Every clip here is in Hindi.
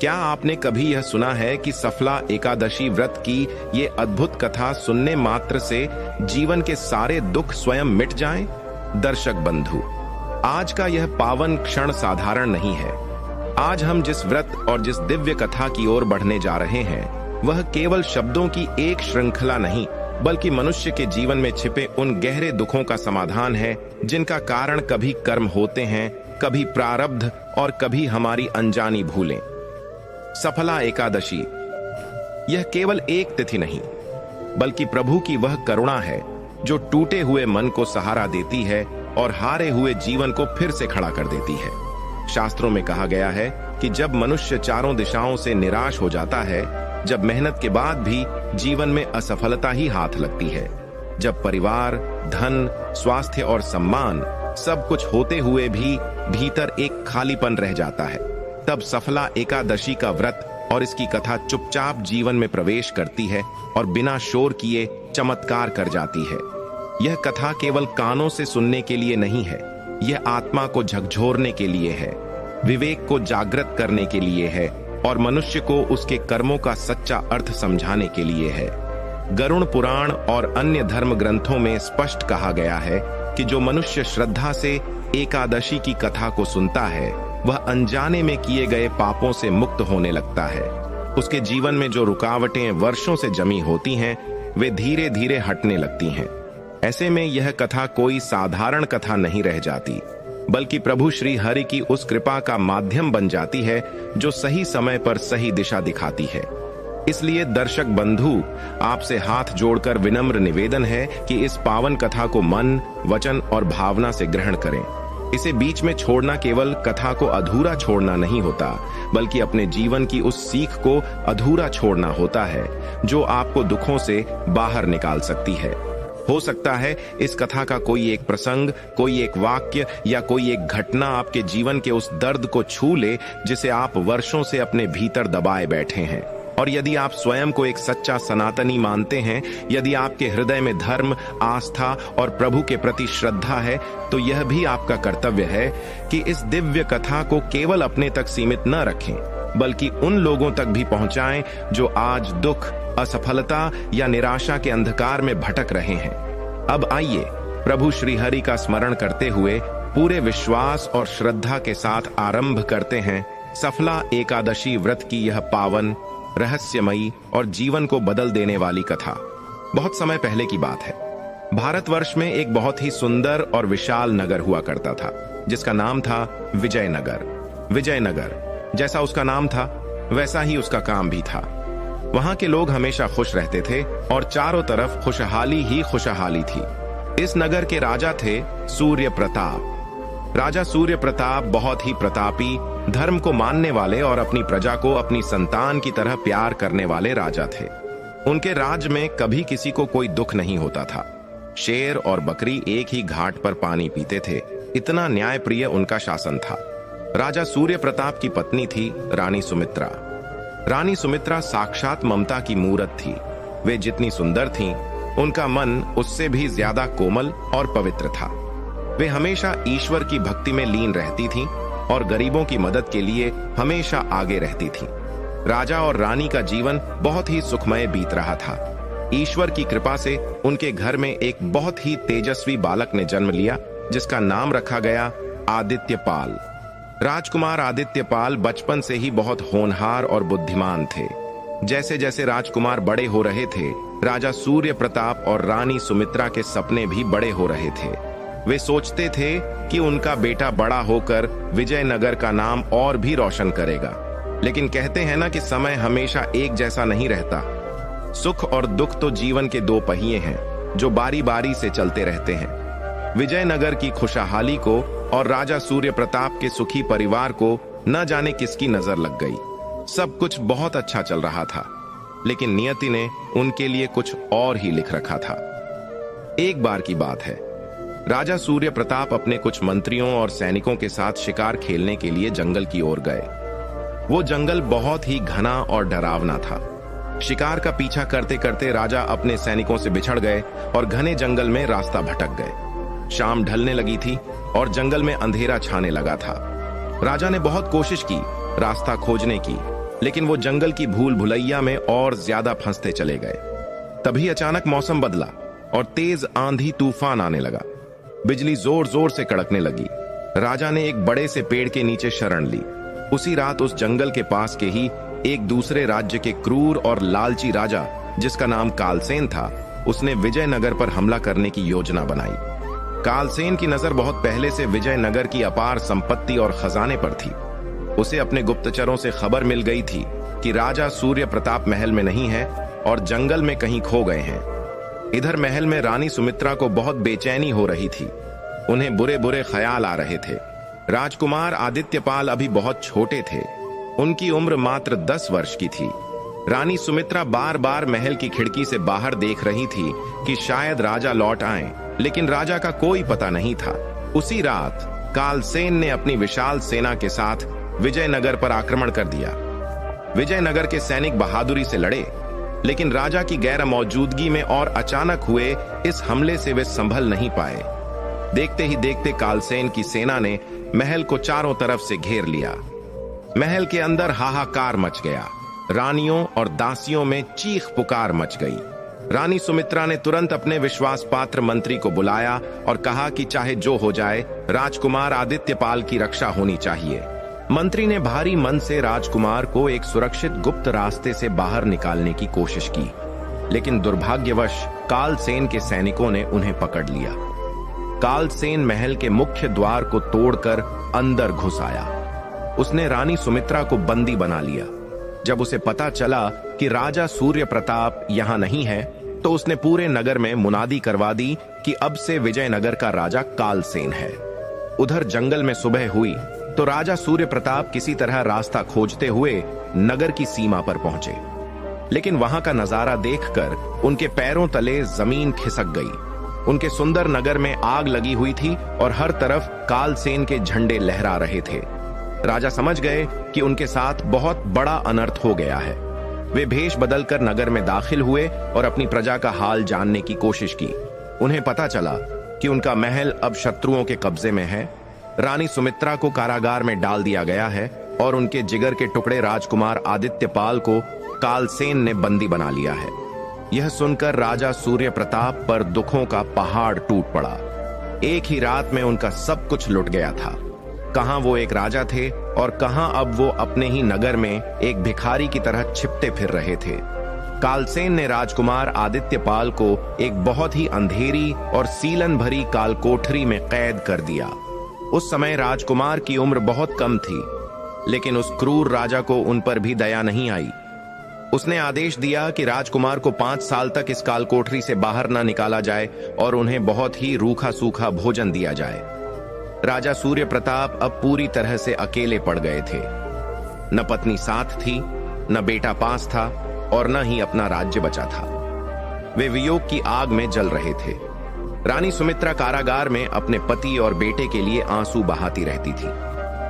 क्या आपने कभी यह सुना है कि सफला एकादशी व्रत की ये अद्भुत कथा सुनने मात्र से जीवन के सारे दुख स्वयं मिट जाएं? दर्शक बंधु, आज का यह पावन क्षण साधारण नहीं है। आज हम जिस व्रत और जिस दिव्य कथा की ओर बढ़ने जा रहे हैं, वह केवल शब्दों की एक श्रृंखला नहीं, बल्कि मनुष्य के जीवन में छिपे उन गहरे दुखों का समाधान है जिनका कारण कभी कर्म होते हैं, कभी प्रारब्ध और कभी हमारी अनजानी भूलें। सफला एकादशी यह केवल एक तिथि नहीं, बल्कि प्रभु की वह करुणा है जो टूटे हुए मन को सहारा देती है और हारे हुए जीवन को फिर से खड़ा कर देती है। शास्त्रों में कहा गया है कि जब मनुष्य चारों दिशाओं से निराश हो जाता है, जब मेहनत के बाद भी जीवन में असफलता ही हाथ लगती है, जब परिवार, धन, स्वास्थ्य और सम्मान सब कुछ होते हुए भी भीतर एक खालीपन रह जाता है, तब सफला एकादशी का व्रत और इसकी कथा चुपचाप जीवन में प्रवेश करती है और बिना शोर किए चमत्कार कर जाती है। यह कथा केवल कानों से सुनने के लिए नहीं है, यह आत्मा को झकझोरने के लिए है, विवेक को जागृत करने के लिए है और मनुष्य को उसके कर्मों का सच्चा अर्थ समझाने के लिए है। गरुड़ पुराण और अन्य धर्म ग्रंथों में स्पष्ट कहा गया है कि जो मनुष्य श्रद्धा से एकादशी की कथा को सुनता है, वह अनजाने में किए गए पापों से मुक्त होने लगता है। उसके जीवन में जो रुकावटें वर्षों से जमी होती हैं, वे धीरे धीरे हटने लगती हैं। ऐसे में यह कथा कोई साधारण कथा नहीं रह जाती, बल्कि प्रभु श्री हरि की उस कृपा का माध्यम बन जाती है जो सही समय पर सही दिशा दिखाती है। इसलिए दर्शक बंधु, आपसे हाथ जोड़कर विनम्र निवेदन है कि इस पावन कथा को मन, वचन और भावना से ग्रहण करें। इसे बीच में छोड़ना केवल कथा को अधूरा छोड़ना नहीं होता, बल्कि अपने जीवन की उस सीख को अधूरा छोड़ना होता है जो आपको दुखों से बाहर निकाल सकती है। हो सकता है इस कथा का कोई एक प्रसंग, कोई एक वाक्य या कोई एक घटना आपके जीवन के उस दर्द को छू ले जिसे आप वर्षों से अपने भीतर दबाए बैठे हैं। और यदि आप स्वयं को एक सच्चा सनातनी मानते हैं, यदि आपके हृदय में धर्म, आस्था और प्रभु के प्रति श्रद्धा है, तो यह भी आपका कर्तव्य है कि इस दिव्य कथा को केवल अपने तक सीमित न रखें, बल्कि उन लोगों तक भी पहुंचाएं जो आज दुख, असफलता या निराशा के अंधकार में भटक रहे हैं। अब आइए प्रभु श्री हरि का स्मरण करते हुए पूरे विश्वास और श्रद्धा के साथ आरंभ करते हैं सफला एकादशी व्रत की यह पावन, रहस्यमयी और जीवन को बदल देने वाली कथा। बहुत समय पहले की बात है। भारतवर्ष में एक बहुत ही सुंदर और विशाल नगर हुआ करता था, जिसका नाम था विजयनगर। विजयनगर जैसा उसका नाम था, वैसा ही उसका काम भी था। वहां के लोग हमेशा खुश रहते थे और चारों तरफ खुशहाली ही खुशहाली थी। इस नगर के राजा थे सूर्य प्रताप। राजा सूर्य प्रताप बहुत ही प्रतापी, धर्म को मानने वाले और अपनी प्रजा को अपनी संतान की तरह प्यार करने वाले राजा थे। उनके राज्य में कभी किसी को कोई दुख नहीं होता था। शेर और बकरी एक ही घाट पर पानी पीते थे, इतना न्यायप्रिय उनका शासन था। राजा सूर्य प्रताप की पत्नी थी रानी सुमित्रा। रानी सुमित्रा साक्षात ममता की मूरत थी। वे जितनी सुंदर थीं, उनका मन उससे भी ज्यादा कोमल और पवित्र था। वे हमेशा ईश्वर की भक्ति में लीन रहती थीं और गरीबों की मदद के लिए हमेशा आगे रहती थीं। राजा और रानी का जीवन बहुत ही सुखमय बीत रहा था। ईश्वर की कृपा से उनके घर में एक बहुत ही तेजस्वी बालक ने जन्म लिया, जिसका नाम रखा गया आदित्यपाल। राजकुमार आदित्यपाल बचपन से ही बहुत होनहार और बुद्धिमान थे। जैसे जैसे राजकुमार बड़े हो रहे थे, राजा सूर्य प्रताप और रानी सुमित्रा के सपने भी बड़े हो रहे थे। वे सोचते थे कि उनका बेटा बड़ा होकर विजयनगर का नाम और भी रोशन करेगा। लेकिन कहते हैं ना कि समय हमेशा एक जैसा नहीं रहता। सुख और दुख तो जीवन के दो पहिए हैं जो बारी बारी से चलते रहते हैं। विजयनगर की खुशहाली को और राजा सूर्य प्रताप के सुखी परिवार को न जाने किसकी नजर लग गई। सब कुछ बहुत अच्छा चल रहा था, लेकिन नियति ने उनके लिए कुछ और ही लिख रखा था। एक बार की बात है, राजा सूर्य प्रताप अपने कुछ मंत्रियों और सैनिकों के साथ शिकार खेलने के लिए जंगल की ओर गए। वो जंगल बहुत ही घना और डरावना था। शिकार का पीछा करते करते राजा अपने सैनिकों से बिछड़ गए और घने जंगल में रास्ता भटक गए। शाम ढलने लगी थी और जंगल में अंधेरा छाने लगा था। राजा ने बहुत कोशिश की रास्ता खोजने की, लेकिन वो जंगल की भूल भुलैया में और ज्यादा फंसते चले गए। तभी अचानक मौसम बदला और तेज आंधी तूफान आने लगा। बिजली जोर जोर से कड़कने लगी। राजा ने एक बड़े से पेड़ के नीचे शरण ली। उसी रात उस जंगल के पास के ही एक दूसरे राज्य के क्रूर और लालची राजा, जिसका नाम कालसेन था, उसने विजयनगर पर हमला करने की योजना बनाई। कालसेन की नजर बहुत पहले से विजयनगर की अपार संपत्ति और खजाने पर थी। उसे अपने गुप्तचरों से खबर मिल गई थी कि राजा सूर्य प्रताप महल में नहीं है और जंगल में कहीं खो गए हैं। इधर महल में रानी सुमित्रा को बहुत बेचैनी हो रही थी। उन्हें बुरे बुरे ख्याल आ रहे थे। राजकुमार आदित्यपाल अभी बहुत छोटे थे। उनकी उम्र मात्र 10 वर्ष की थी। रानी सुमित्रा बार बार महल की खिड़की से बाहर देख रही थी कि शायद राजा लौट आए, लेकिन राजा का कोई पता नहीं था। उसी रात कालसेन ने अपनी विशाल सेना के साथ विजयनगर पर आक्रमण कर दिया। विजयनगर के सैनिक बहादुरी से लड़े, लेकिन राजा की गैर मौजूदगी में और अचानक हुए इस हमले से वे संभल नहीं पाए। देखते ही देखते कालसेन की सेना ने महल को चारों तरफ से घेर लिया। महल के अंदर हाहाकार मच गया। रानियों और दासियों में चीख पुकार मच गई। रानी सुमित्रा ने तुरंत अपने विश्वास पात्र मंत्री को बुलाया और कहा कि चाहे जो हो जाए, राजकुमार आदित्यपाल की रक्षा होनी चाहिए। मंत्री ने भारी मन से राजकुमार को एक सुरक्षित गुप्त रास्ते से बाहर निकालने की कोशिश की, लेकिन दुर्भाग्यवश कालसेन के सैनिकों ने उन्हें पकड़ लिया। कालसेन महल के मुख्य द्वार को तोड़कर अंदर घुस आया। उसने रानी सुमित्रा को बंदी बना लिया। जब उसे पता चला कि राजा सूर्य प्रताप यहाँ नहीं है, तो उसने पूरे नगर में मुनादी करवा दी कि अब से विजयनगर का राजा कालसेन है। उधर जंगल में सुबह हुई तो राजा सूर्य प्रताप किसी तरह रास्ता खोजते हुए नगर की सीमा पर पहुंचे, लेकिन वहां का नजारा देखकर उनके पैरों तले जमीन खिसक गई। उनके सुंदर नगर में आग लगी हुई थी और हर तरफ कालसेन के झंडे लहरा रहे थे। राजा समझ गए कि उनके साथ बहुत बड़ा अनर्थ हो गया है। वे भेष बदलकर नगर में दाखिल हुए और अपनी प्रजा का हाल जानने की कोशिश की। उन्हें पता चला कि उनका महल अब शत्रुओं के कब्जे में है। रानी सुमित्रा को कारागार में डाल दिया गया है और उनके जिगर के टुकड़े राजकुमार आदित्यपाल को कालसेन ने बंदी बना लिया है। यह सुनकर राजा सूर्य प्रताप पर दुखों का पहाड़ टूट पड़ा। एक ही रात में उनका सब कुछ लुट गया था। कहां वो एक राजा थे और कहां अब वो अपने ही नगर में एक भिखारी की तरह छिपते फिर रहे थे। कालसेन ने राजकुमार आदित्यपाल को एक बहुत ही अंधेरी और सीलन भरी कालकोठरी में कैद कर दिया। उस समय राजकुमार की उम्र बहुत कम थी, लेकिन उस क्रूर राजा को उन पर भी दया नहीं आई। उसने आदेश दिया कि राजकुमार को 5 साल तक इस कालकोठरी से बाहर न निकाला जाए और उन्हें बहुत ही रूखा सूखा भोजन दिया जाए। राजा सूर्य प्रताप अब पूरी तरह से अकेले पड़ गए थे। न पत्नी साथ थी, न बेटा पास था और न ही अपना राज्य बचा था। वे वियोग की आग में जल रहे थे। रानी सुमित्रा कारागार में अपने पति और बेटे के लिए आंसू बहाती रहती थी।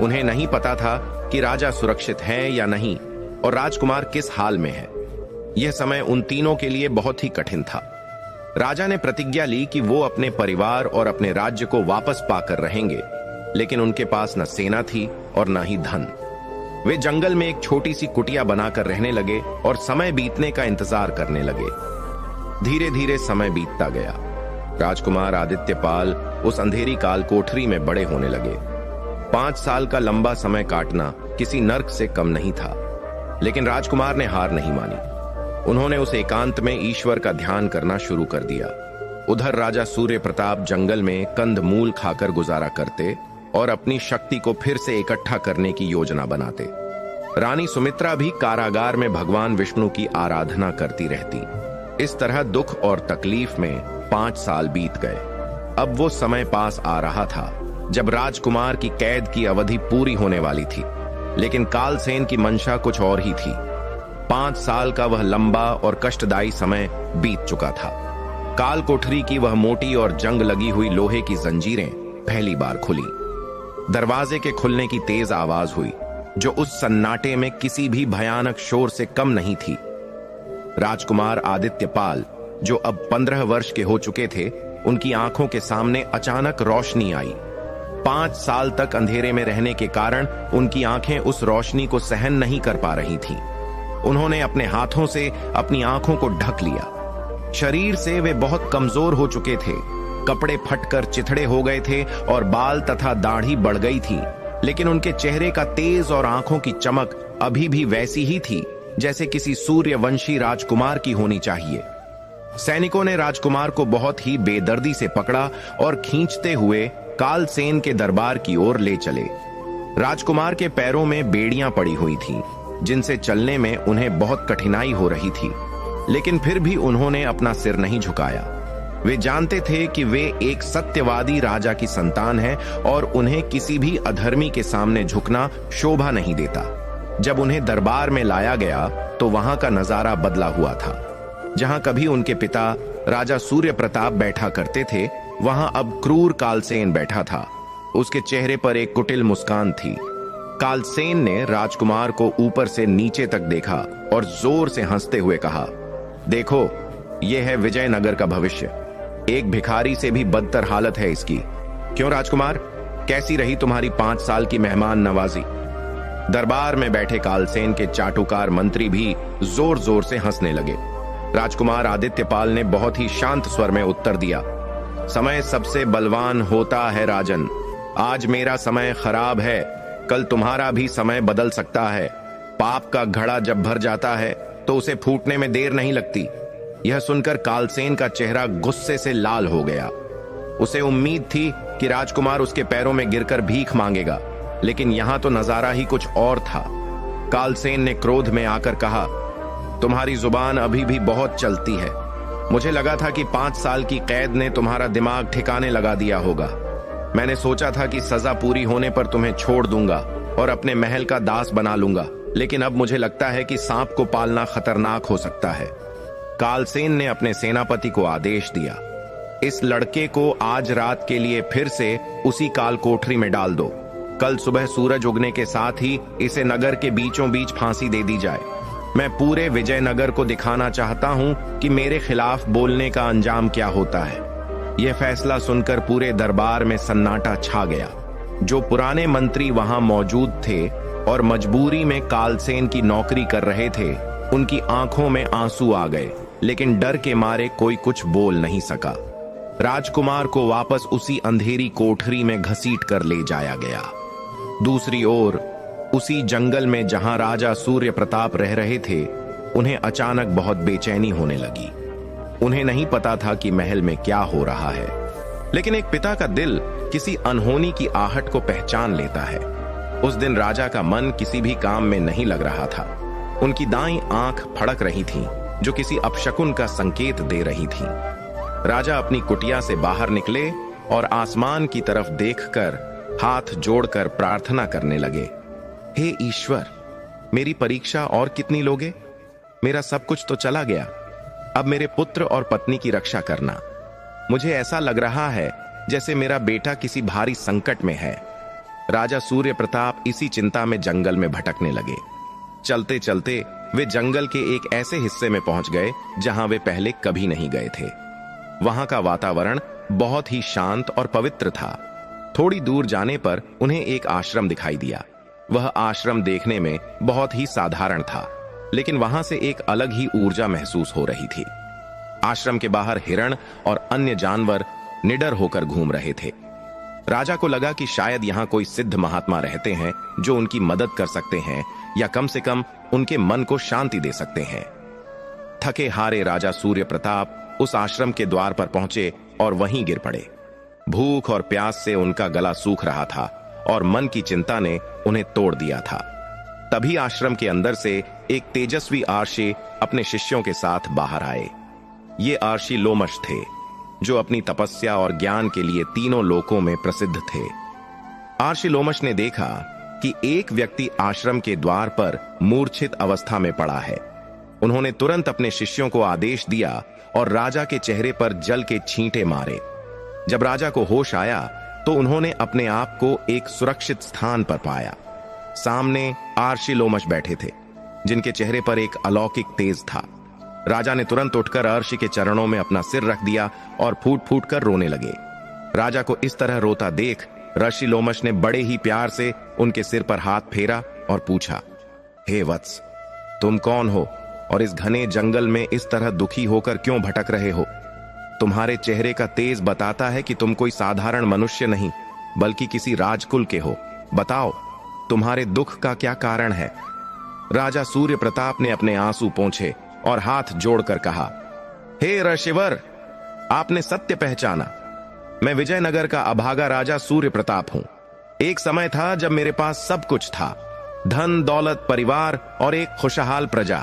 उन्हें नहीं पता था कि राजा सुरक्षित है या नहीं और राजकुमार किस हाल में है। यह समय उन तीनों के लिए बहुत ही कठिन था। राजा ने प्रतिज्ञा ली कि वो अपने परिवार और अपने राज्य को वापस पाकर रहेंगे, लेकिन उनके पास न सेना थी और न ही धन। वे जंगल में एक छोटी सी कुटिया बनाकर रहने लगे और समय बीतने का इंतजार करने लगे। धीरे धीरे समय बीतता गया। राजकुमार आदित्यपाल उस अंधेरी काल कोठरी में बड़े होने लगे। 5 साल का लंबा समय काटना किसी नर्क से कम नहीं था, लेकिन राजकुमार ने हार नहीं मानी। उन्होंने उस एकांत में ईश्वर का ध्यान करना शुरू कर दिया। उधर राजा सूर्य प्रताप जंगल में कंद मूल खाकर गुजारा करते और अपनी शक्ति को फिर से इकट्ठा करने की योजना बनाते। रानी सुमित्रा भी कारागार में भगवान विष्णु की आराधना करती रहती। इस तरह दुख और तकलीफ में 5 साल बीत गए। अब वो समय पास आ रहा था जब राजकुमार की कैद की अवधि पूरी होने वाली थी, लेकिन कालसेन की मंशा कुछ और ही थी। 5 साल का वह लंबा और कष्टदायी समय बीत चुका था। काल कोठरी की वह मोटी और जंग लगी हुई लोहे की जंजीरें पहली बार खुली। दरवाजे के खुलने की तेज आवाज हुई, जो उस सन्नाटे में किसी भी भयानक शोर से कम नहीं थी। राजकुमार आदित्यपाल, जो अब 15 वर्ष के हो चुके थे, उनकी आंखों के सामने अचानक रोशनी आई। 5 साल तक अंधेरे में रहने के कारण उनकी आंखें उस रोशनी को सहन नहीं कर पा रही थीं। उन्होंने अपने हाथों से अपनी आंखों को ढक लिया। शरीर से वे बहुत कमजोर हो चुके थे। कपड़े फटकर चिथड़े हो गए थे और बाल तथा दाढ़ी बढ़ गई थी, लेकिन उनके चेहरे का तेज और आंखों की चमक अभी भी वैसी ही थी जैसे किसी सूर्यवंशी राजकुमार की होनी चाहिए। सैनिकों ने राजकुमार को बहुत ही बेदर्दी से पकड़ा और खींचते हुए कालसेन के दरबार की ओर ले चले। राजकुमार के पैरों में बेड़ियां पड़ी हुई थीं, जिनसे चलने में उन्हें बहुत कठिनाई हो रही थी, लेकिन फिर भी उन्होंने अपना सिर नहीं झुकाया। वे जानते थे कि वे एक सत्यवादी राजा की संतान हैं और उन्हें किसी भी अधर्मी के सामने झुकना शोभा नहीं देता। जब उन्हें दरबार में लाया गया तो वहां का नजारा बदला हुआ था। जहां कभी उनके पिता राजा सूर्य प्रताप बैठा करते थे, वहां अब क्रूर कालसेन बैठा था। उसके चेहरे पर एक कुटिल मुस्कान थी। कालसेन ने राजकुमार को ऊपर से नीचे तक देखा और जोर से हंसते हुए कहा, देखो, यह है विजयनगर का भविष्य। एक भिखारी से भी बदतर हालत है इसकी। क्यों राजकुमार, कैसी रही तुम्हारी 5 साल की मेहमान नवाजी? दरबार में बैठे कालसेन के चाटुकार मंत्री भी जोर जोर से हंसने लगे। राजकुमार आदित्यपाल ने बहुत ही शांत स्वर में उत्तर दिया, समय सबसे बलवान होता है राजन। आज मेरा समय खराब है, कल तुम्हारा भी समय बदल सकता है। पाप का घड़ा जब भर जाता है तो उसे फूटने में देर नहीं लगती। यह सुनकर कालसेन का चेहरा गुस्से से लाल हो गया। उसे उम्मीद थी कि राजकुमार उसके पैरों में गिरकर भीख मांगेगा, लेकिन यहां तो नजारा ही कुछ और था। कालसेन ने क्रोध में आकर कहा, तुम्हारी जुबान अभी भी बहुत चलती है। मुझे लगा था कि 5 साल की कैद ने तुम्हारा दिमाग ठिकाने लगा दिया होगा। मैंने सोचा था कि सजा पूरी होने पर तुम्हें छोड़ दूंगा और अपने महल का दास बना लूंगा, लेकिन अब मुझे लगता है कि सांप को पालना खतरनाक हो सकता है। कालसेन ने अपने सेनापति को आदेश दिया, इस लड़के को आज रात के लिए फिर से उसी काल कोठरी में डाल दो। कल सुबह सूरज उगने के साथ ही इसे नगर के बीचों बीच फांसी दे दी जाए। मैं पूरे विजयनगर को दिखाना चाहता हूं कि मेरे खिलाफ बोलने का अंजाम क्या होता है। यह फैसला सुनकर पूरे दरबार में सन्नाटा छा गया। जो पुराने मंत्री वहां मौजूद थे और मजबूरी में कालसेन की नौकरी कर रहे थे, उनकी आंखों में आंसू आ गए, लेकिन डर के मारे कोई कुछ बोल नहीं सका। राजकुमार को वापस उसी अंधेरी कोठरी में घसीट कर ले जाया गया। दूसरी ओर उसी जंगल में जहां राजा सूर्य प्रताप रह रहे थे, उन्हें अचानक बहुत बेचैनी होने लगी। उन्हें नहीं पता था कि महल में क्या हो रहा है, लेकिन एक पिता का दिल किसी अनहोनी की आहट को पहचान लेता है। उस दिन राजा का मन किसी भी काम में नहीं लग रहा था। उनकी दाईं आंख फड़क रही थी, जो किसी अपशकुन का संकेत दे रही थी। राजा अपनी कुटिया से बाहर निकले और आसमान की तरफ देखकर हाथ जोड़कर प्रार्थना करने लगे, हे ईश्वर, मेरी परीक्षा और कितनी लोगे? मेरा सब कुछ तो चला गया, अब मेरे पुत्र और पत्नी की रक्षा करना। मुझे ऐसा लग रहा है जैसे मेरा बेटा किसी भारी संकट में है। राजा सूर्य प्रताप इसी चिंता में जंगल में भटकने लगे। चलते चलते वे जंगल के एक ऐसे हिस्से में पहुंच गए जहां वे पहले कभी नहीं गए थे। वहां का वातावरण बहुत ही शांत और पवित्र था। थोड़ी दूर जाने पर उन्हें एक आश्रम दिखाई दिया। वह आश्रम देखने में बहुत ही साधारण था, लेकिन वहां से एक अलग ही ऊर्जा महसूस हो रही थी। आश्रम के बाहर हिरण और अन्य जानवर निडर होकर घूम रहे थे। राजा को लगा कि शायद यहाँ कोई सिद्ध महात्मा रहते हैं जो उनकी मदद कर सकते हैं या कम से कम उनके मन को शांति दे सकते हैं। थके हारे राजा सूर्य प्रताप उस आश्रम के द्वार पर पहुंचे और वहीं गिर पड़े। भूख और प्यास से उनका गला सूख रहा था और मन की चिंता ने उन्हें तोड़ दिया था। तभी आश्रम के अंदर से एक तेजस्वी आर्षी अपने शिष्यों के साथ बाहर आए। ये आर्षी लोमश थे, जो अपनी तपस्या और ज्ञान के लिए तीनों लोकों में प्रसिद्ध थे। आर्षी लोमश ने देखा कि एक व्यक्ति आश्रम के द्वार पर मूर्छित अवस्था में पड़ा है। उन्होंने तुरंत अपने शिष्यों को आदेश दिया और राजा के चेहरे पर जल के छींटे मारे। जब राजा को होश आया तो उन्होंने अपने आप को एक सुरक्षित स्थान पर पाया। सामने आर्षी लोमश बैठे थे, जिनके चेहरे पर एक अलौकिक तेज था। राजा ने तुरंत उठकर अर्शी के चरणों में अपना सिर रख दिया और फूट फूट कर रोने लगे। राजा को इस तरह रोता देख ऋषि लोमश ने बड़े ही प्यार से उनके सिर पर हाथ फेरा और पूछा, हे वत्स, तुम कौन हो और इस घने जंगल में इस तरह दुखी होकर क्यों भटक रहे हो? तुम्हारे चेहरे का तेज बताता है कि तुम कोई साधारण मनुष्य नहीं बल्कि किसी राजकुल के हो। बताओ, तुम्हारे दुख का क्या कारण है? राजा सूर्य प्रताप ने अपने आंसू पोंछे और हाथ जोड़कर कहा, हे ऋषिवर, आपने सत्य पहचाना। मैं विजयनगर का अभागा राजा सूर्य प्रताप हूं। एक समय था जब मेरे पास सब कुछ था, धन दौलत, परिवार और एक खुशहाल प्रजा।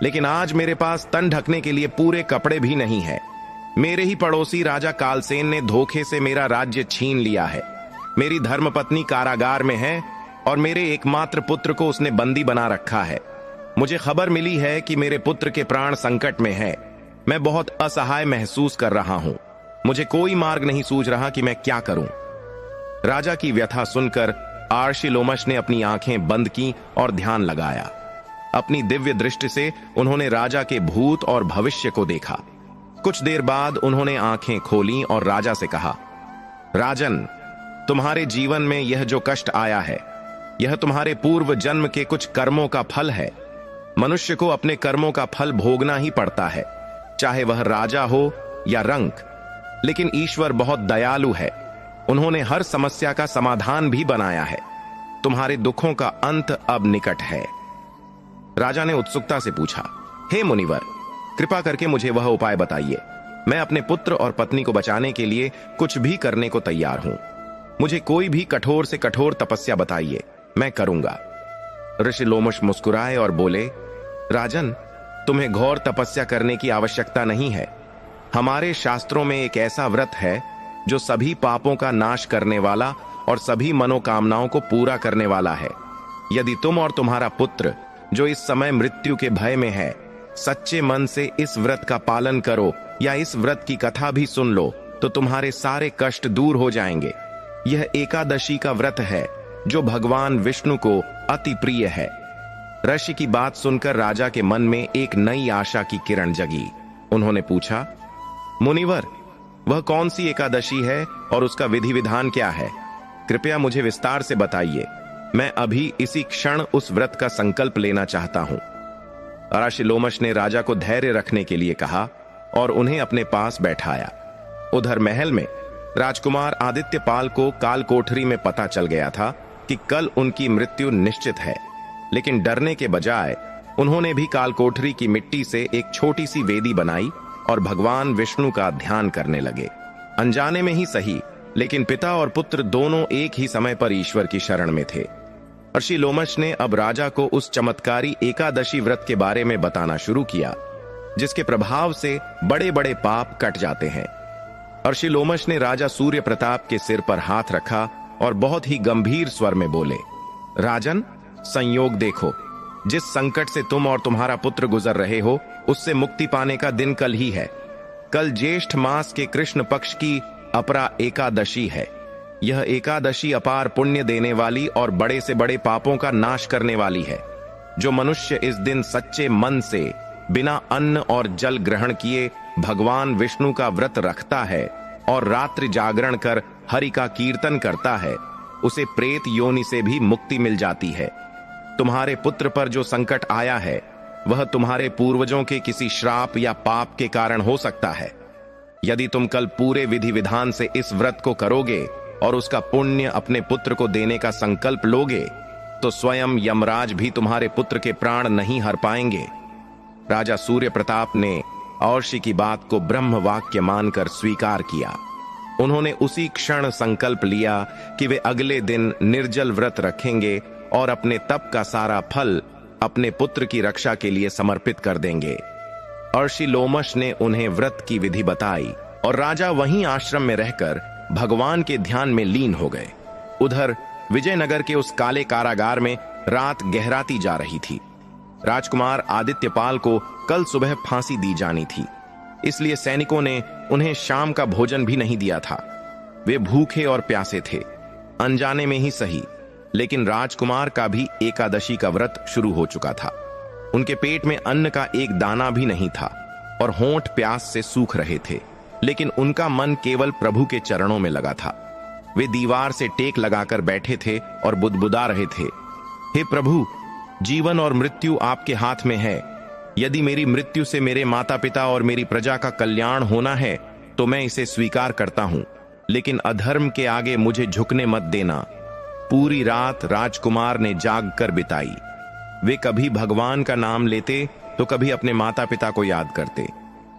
लेकिन आज मेरे पास तन ढकने के लिए पूरे कपड़े भी नहीं है। मेरे ही पड़ोसी राजा कालसेन ने धोखे से मेरा राज्य छीन लिया है। मेरी धर्मपत्नी कारागार में है और मेरे एकमात्र पुत्र को उसने बंदी बना रखा है। मुझे खबर मिली है कि मेरे पुत्र के प्राण संकट में है। मैं बहुत असहाय महसूस कर रहा हूं। मुझे कोई मार्ग नहीं सूझ रहा कि मैं क्या करूं। राजा की व्यथा सुनकर आर्षि लोमश ने अपनी आंखें बंद की और ध्यान लगाया। अपनी दिव्य दृष्टि से उन्होंने राजा के भूत और भविष्य को देखा। कुछ देर बाद उन्होंने आंखें खोली और राजा से कहा, राजन, तुम्हारे जीवन में यह जो कष्ट आया है, यह तुम्हारे पूर्व जन्म के कुछ कर्मों का फल है। मनुष्य को अपने कर्मों का फल भोगना ही पड़ता है, चाहे वह राजा हो या रंक। लेकिन ईश्वर बहुत दयालु है, उन्होंने हर समस्या का समाधान भी बनाया है। तुम्हारे दुखों का अंत अब निकट है। राजा ने उत्सुकता से पूछा, हे मुनिवर, कृपा करके मुझे वह उपाय बताइए। मैं अपने पुत्र और पत्नी को बचाने के लिए कुछ भी करने को तैयार हूं। मुझे कोई भी कठोर से कठोर तपस्या बताइए, मैं करूंगा। ऋषि लोमश मुस्कुराए और बोले, राजन, तुम्हें घोर तपस्या करने की आवश्यकता नहीं है। हमारे शास्त्रों में एक ऐसा व्रत है जो सभी पापों का नाश करने वाला और सभी मनोकामनाओं को पूरा करने वाला है। यदि तुम और तुम्हारा पुत्र, जो इस समय मृत्यु के भय में है, सच्चे मन से इस व्रत का पालन करो या इस व्रत की कथा भी सुन लो, तो तुम्हारे सारे कष्ट दूर हो जाएंगे। यह एकादशी का व्रत है जो भगवान विष्णु को अति प्रिय है। ऋषि की बात सुनकर राजा के मन में एक नई आशा की किरण जगी। उन्होंने पूछा, मुनिवर, वह कौन सी एकादशी है और उसका विधि विधान क्या है? कृपया मुझे विस्तार से बताइए। मैं अभी इसी क्षण उस व्रत का संकल्प लेना चाहता हूं। ऋषि लोमश ने राजा को धैर्य रखने के लिए कहा और उन्हें अपने पास बैठाया। उधर महल में राजकुमार आदित्यपाल को काल कोठरी में पता चल गया था कि कल उनकी मृत्यु निश्चित है। लेकिन डरने के बजाय उन्होंने भी काल कोठरी की मिट्टी से एक छोटी सी वेदी बनाई और भगवान विष्णु का ध्यान करने लगे। अनजाने में ही सही, लेकिन पिता और पुत्र दोनों एक ही समय पर ईश्वर की शरण में थे। ऋषि लोमश ने अब राजा को उस चमत्कारी एकादशी व्रत के बारे में बताना शुरू किया, जिसके प्रभाव से बड़े बड़े पाप कट जाते हैं। ऋषि लोमश ने राजा सूर्य प्रताप के सिर पर हाथ रखा और बहुत ही गंभीर स्वर में बोले, राजन, संयोग देखो। जिस संकट से तुम और तुम्हारा पुत्र गुजर रहे हो, उससे मुक्ति पाने का दिन कल ही है। कल ज्येष्ठ मास के कृष्ण पक्ष की अपरा एकादशी है। यह एकादशी अपार पुण्य देने वाली और बड़े से बड़े पापों का नाश करने वाली है। जो मनुष्य इस दिन सच्चे मन से बिना अन्न और जल ग्रहण किए भगवान विष्णु का व्रत रखता है और रात्रि जागरण कर हरि का कीर्तन करता है, उसे प्रेत योनि से भी मुक्ति मिल जाती है। तुम्हारे पुत्र पर जो संकट आया है, वह तुम्हारे पूर्वजों के किसी श्राप या पाप के कारण हो सकता है। यदि तुम कल पूरे विधि विधान से इस व्रत को करोगे और उसका पुण्य अपने पुत्र को देने का संकल्प लोगे, तो स्वयं यमराज भी तुम्हारे पुत्र के प्राण नहीं हर पाएंगे। राजा सूर्य प्रताप ने और्षि की बात को ब्रह्म वाक्य मानकर स्वीकार किया। उन्होंने उसी क्षण संकल्प लिया कि वे अगले दिन निर्जल व्रत रखेंगे और अपने तप का सारा फल अपने पुत्र की रक्षा के लिए समर्पित कर देंगे। ऋषि लोमश ने उन्हें व्रत की विधि बताई और राजा वहीं आश्रम में रहकर भगवान के ध्यान में लीन हो गए। उधर विजयनगर के उस काले कारागार में रात गहराती जा रही थी। राजकुमार आदित्यपाल को कल सुबह फांसी दी जानी थी, इसलिए सैनिकों ने उन्हें शाम का भोजन भी नहीं दिया था। वे भूखे और प्यासे थे, अनजाने में ही सही, लेकिन राजकुमार का भी एकादशी का व्रत शुरू हो चुका था। उनके पेट में अन्न का एक दाना भी नहीं था और होंठ प्यास से सूख रहे थे, लेकिन उनका मन केवल प्रभु के चरणों में लगा था। वे दीवार से टेक लगाकर बैठे थे और बुदबुदा रहे थे, हे प्रभु, जीवन और मृत्यु आपके हाथ में है। यदि मेरी मृत्यु से मेरे माता पिता और मेरी प्रजा का कल्याण होना है तो मैं इसे स्वीकार करता हूं, लेकिन अधर्म के आगे मुझे झुकने मत देना। पूरी रात राजकुमार ने जाग कर बिताई। वे कभी भगवान का नाम लेते तो कभी अपने माता पिता को याद करते।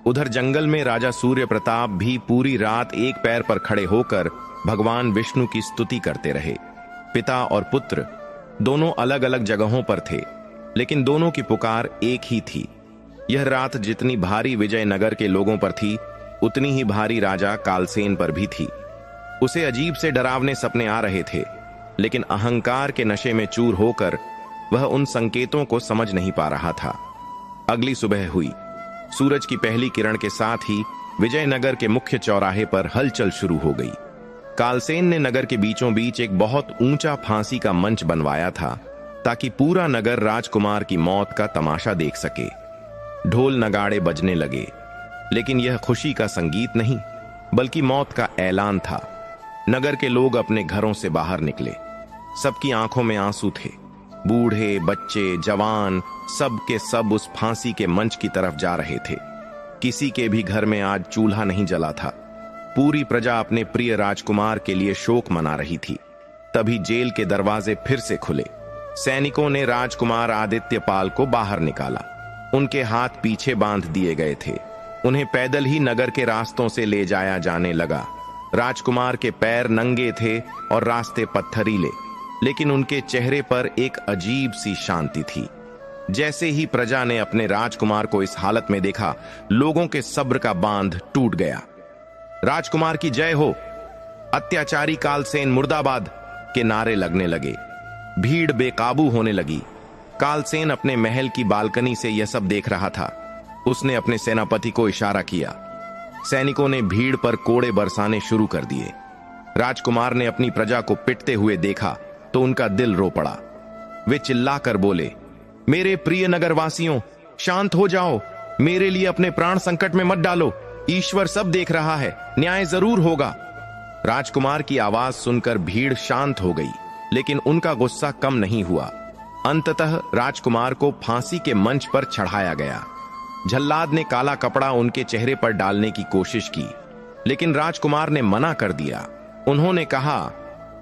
उधर जंगल में राजा सूर्य प्रताप भी पूरी रात एक पैर पर खड़े होकर भगवान विष्णु की स्तुति करते रहे। पिता और पुत्र दोनों अलग अलग जगहों पर थे, लेकिन दोनों की पुकार एक ही थी। यह रात जितनी भारी विजयनगर के लोगों पर थी, उतनी ही भारी राजा कालसेन पर भी थी। उसे अजीब से डरावने सपने आ रहे थे, लेकिन अहंकार के नशे में चूर होकर वह उन संकेतों को समझ नहीं पा रहा था। अगली सुबह हुई। सूरज की पहली किरण के साथ ही विजयनगर के मुख्य चौराहे पर हलचल शुरू हो गई। कालसेन ने नगर के बीचों बीच एक बहुत ऊंचा फांसी का मंच बनवाया था, ताकि पूरा नगर राजकुमार की मौत का तमाशा देख सके। ढोल नगाड़े बजने लगे, लेकिन यह खुशी का संगीत नहीं, बल्कि मौत का ऐलान था। नगर के लोग अपने घरों से बाहर निकले। सबकी आंखों में आंसू थे। बूढ़े, बच्चे, जवान, सब के सब उस फांसी के मंच की तरफ जा रहे थे। किसी के भी घर में आज चूल्हा नहीं जला था। पूरी प्रजा अपने प्रिय राजकुमार के लिए शोक मना रही थी। तभी जेल के दरवाजे फिर से खुले। सैनिकों ने राजकुमार आदित्यपाल को बाहर निकाला। उनके हाथ पीछे बांध दिए गए थे। उन्हें पैदल ही नगर के रास्तों से ले जाया जाने लगा। राजकुमार के पैर नंगे थे और रास्ते पत्थरीले, लेकिन उनके चेहरे पर एक अजीब सी शांति थी। जैसे ही प्रजा ने अपने राजकुमार को इस हालत में देखा, लोगों के सब्र का बांध टूट गया। राजकुमार की जय हो, अत्याचारी कालसेन मुर्दाबाद के नारे लगने लगे। भीड़ बेकाबू होने लगी। कालसेन अपने महल की बालकनी से यह सब देख रहा था। उसने अपने सेनापति को इशारा किया। सैनिकों ने भीड़ पर कोड़े बरसाने शुरू कर दिए। राजकुमार ने अपनी प्रजा को पिटते हुए देखा तो उनका दिल रो पड़ा। वे चिल्लाकर बोले, मेरे प्रिय नगरवासियों, शांत हो जाओ। मेरे लिए अपने प्राण संकट में मत डालो। ईश्वर सब देख रहा है, न्याय जरूर होगा। राजकुमार की आवाज सुनकर भीड़ शांत हो गई, लेकिन उनका गुस्सा कम नहीं हुआ। अंततः राजकुमार को फांसी के मंच पर चढ़ाया गया। जल्लाद ने काला कपड़ा उनके चेहरे पर डालने की कोशिश की, लेकिन राजकुमार ने मना कर दिया। उन्होंने कहा,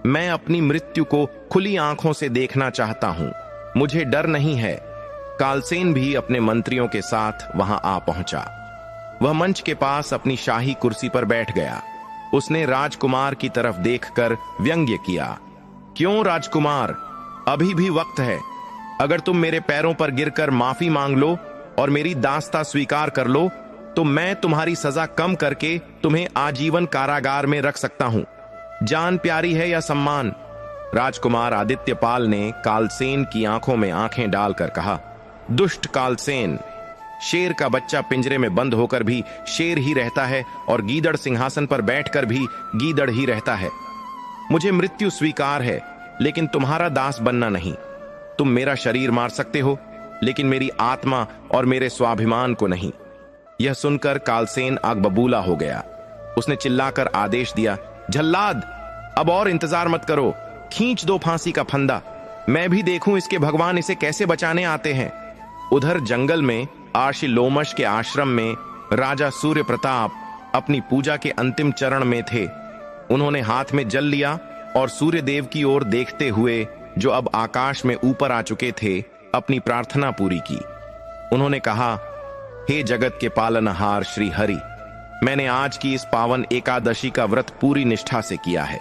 मैं अपनी मृत्यु को खुली आंखों से देखना चाहता हूं, मुझे डर नहीं है। कालसेन भी अपने मंत्रियों के साथ वहां आ पहुंचा। वह मंच के पास अपनी शाही कुर्सी पर बैठ गया। उसने राजकुमार की तरफ देखकर व्यंग्य किया, क्यों राजकुमार, अभी भी वक्त है। अगर तुम मेरे पैरों पर गिरकर माफी मांग लो और मेरी दास्ता स्वीकार कर लो, तो मैं तुम्हारी सजा कम करके तुम्हें आजीवन कारागार में रख सकता हूं। जान प्यारी है या सम्मान? राजकुमार आदित्यपाल ने कालसेन की आंखों में आंखें डालकर कहा, दुष्ट कालसेन, शेर का बच्चा पिंजरे में बंद होकर भी शेर ही रहता है और गीदड़ सिंहासन पर बैठकर भी गीदड़ ही रहता है। मुझे मृत्यु स्वीकार है, लेकिन तुम्हारा दास बनना नहीं। तुम मेरा शरीर मार सकते हो, लेकिन मेरी आत्मा और मेरे स्वाभिमान को नहीं। यह सुनकर कालसेन आग बबूला हो गया। उसने चिल्लाकर आदेश दिया, जल्लाद, अब और इंतजार मत करो, खींच दो फांसी का फंदा। मैं भी देखूं इसके भगवान इसे कैसे बचाने आते हैं। उधर जंगल में आर्शिलोमश के आश्रम में राजा सूर्य प्रताप अपनी पूजा के अंतिम चरण में थे। उन्होंने हाथ में जल लिया और सूर्य देव की ओर देखते हुए, जो अब आकाश में ऊपर आ चुके थे, अपनी प्रार्थना पूरी की। उन्होंने कहा, हे जगत के पालनहार श्री हरि, मैंने आज की इस पावन एकादशी का व्रत पूरी निष्ठा से किया है।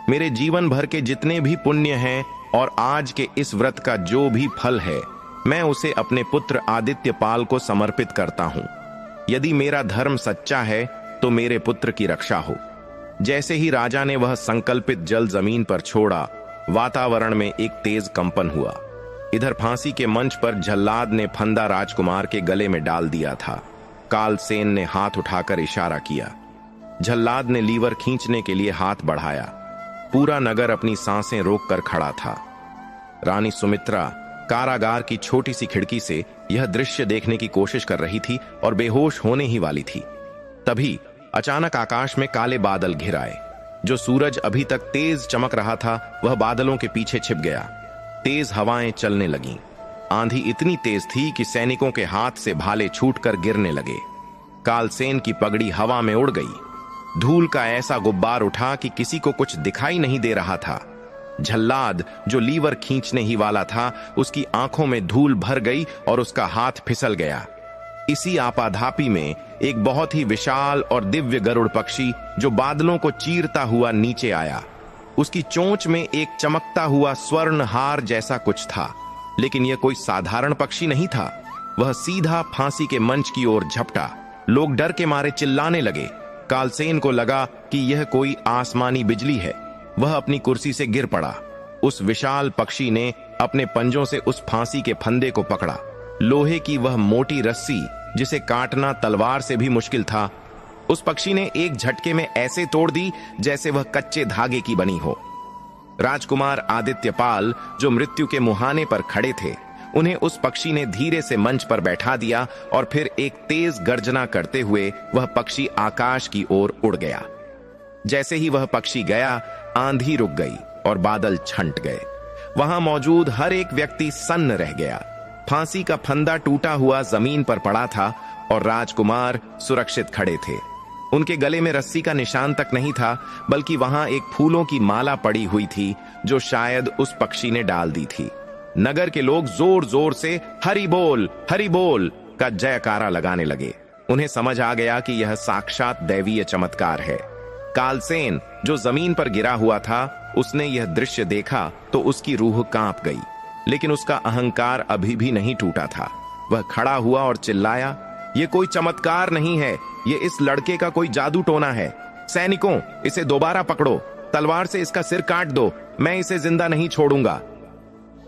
मेरे जीवन भर के जितने भी पुण्य हैं और आज के इस व्रत का जो भी फल है, मैं उसे अपने पुत्र आदित्यपाल को समर्पित करता हूं। यदि मेरा धर्म सच्चा है तो मेरे पुत्र की रक्षा हो। जैसे ही राजा ने वह संकल्पित जल जमीन पर छोड़ा, वातावरण में एक तेज कंपन हुआ। इधर फांसी के मंच पर जल्लाद ने फंदा राजकुमार के गले में डाल दिया था। कालसेन ने हाथ उठाकर इशारा किया। जल्लाद ने लीवर खींचने के लिए हाथ बढ़ाया। पूरा नगर अपनी सांसें रोककर खड़ा था। रानी सुमित्रा कारागार की छोटी सी खिड़की से यह दृश्य देखने की कोशिश कर रही थी और बेहोश होने ही वाली थी। तभी अचानक आकाश में काले बादल घिर आए। जो सूरज अभी तक तेज चमक रहा था वह बादलों के पीछे छिप गया। तेज हवाएं चलने लगीं। आंधी इतनी तेज थी कि सैनिकों के हाथ से भाले छूटकर गिरने लगे। कालसेन की पगड़ी हवा में उड़ गई। धूल का ऐसा गुब्बार उठा कि किसी को कुछ दिखाई नहीं दे रहा था। झल्लाद जो लीवर खींचने ही वाला था, उसकी आंखों में धूल भर गई और उसका हाथ फिसल गया। इसी आपाधापी में एक बहुत ही विशाल और दिव्य गरुड़ पक्षी जो बादलों को चीरता हुआ नीचे आया। उसकी चोंच में एक चमकता हुआ स्वर्ण हार जैसा कुछ था, लेकिन यह कोई साधारण पक्षी नहीं था। वह सीधा फांसी के मंच की ओर झपटा। लोग डर के मारे चिल्लाने लगे। कालसेन को लगा कि यह कोई आसमानी बिजली है। वह अपनी कुर्सी से गिर पड़ा। उस विशाल पक्षी ने अपने पंजों से उस फांसी के फंदे को पकड़ा। लोहे की वह मोटी रस्सी जिसे काटना तलवार से भी मुश्किल था, उस पक्षी ने एक झटके में ऐसे तोड़ दी जैसे वह कच्चे धागे की बनी हो। राजकुमार आदित्यपाल जो मृत्यु के मुहाने पर खड़े थे, उन्हें उस पक्षी ने धीरे से मंच पर बैठा दिया और फिर एक तेज गर्जना करते हुए वह पक्षी आकाश की ओर उड़ गया। जैसे ही वह पक्षी गया, आंधी रुक गई और बादल छंट गए। वहां मौजूद हर एक व्यक्ति सन्न रह गया। फांसी का फंदा टूटा हुआ जमीन पर पड़ा था और राजकुमार सुरक्षित खड़े थे। उनके गले में रस्सी का निशान तक नहीं था, बल्कि वहां एक फूलों की माला पड़ी हुई थी जो शायद उस पक्षी ने डाल दी थी। नगर के लोग जोर जोर से हरि बोल का जयकारा लगाने लगे। उन्हें समझ आ गया कि यह साक्षात दैवीय चमत्कार है। कालसेन जो जमीन पर गिरा हुआ था, उसने यह दृश्य देखा तो उसकी रूह कांप गई, लेकिन उसका अहंकार अभी भी नहीं टूटा था। वह खड़ा हुआ और चिल्लाया, यह कोई चमत्कार नहीं है, यह इस लड़के का कोई जादू टोना है। सैनिकों, इसे दोबारा पकड़ो, तलवार से इसका सिर काट दो, मैं इसे जिंदा नहीं छोड़ूंगा।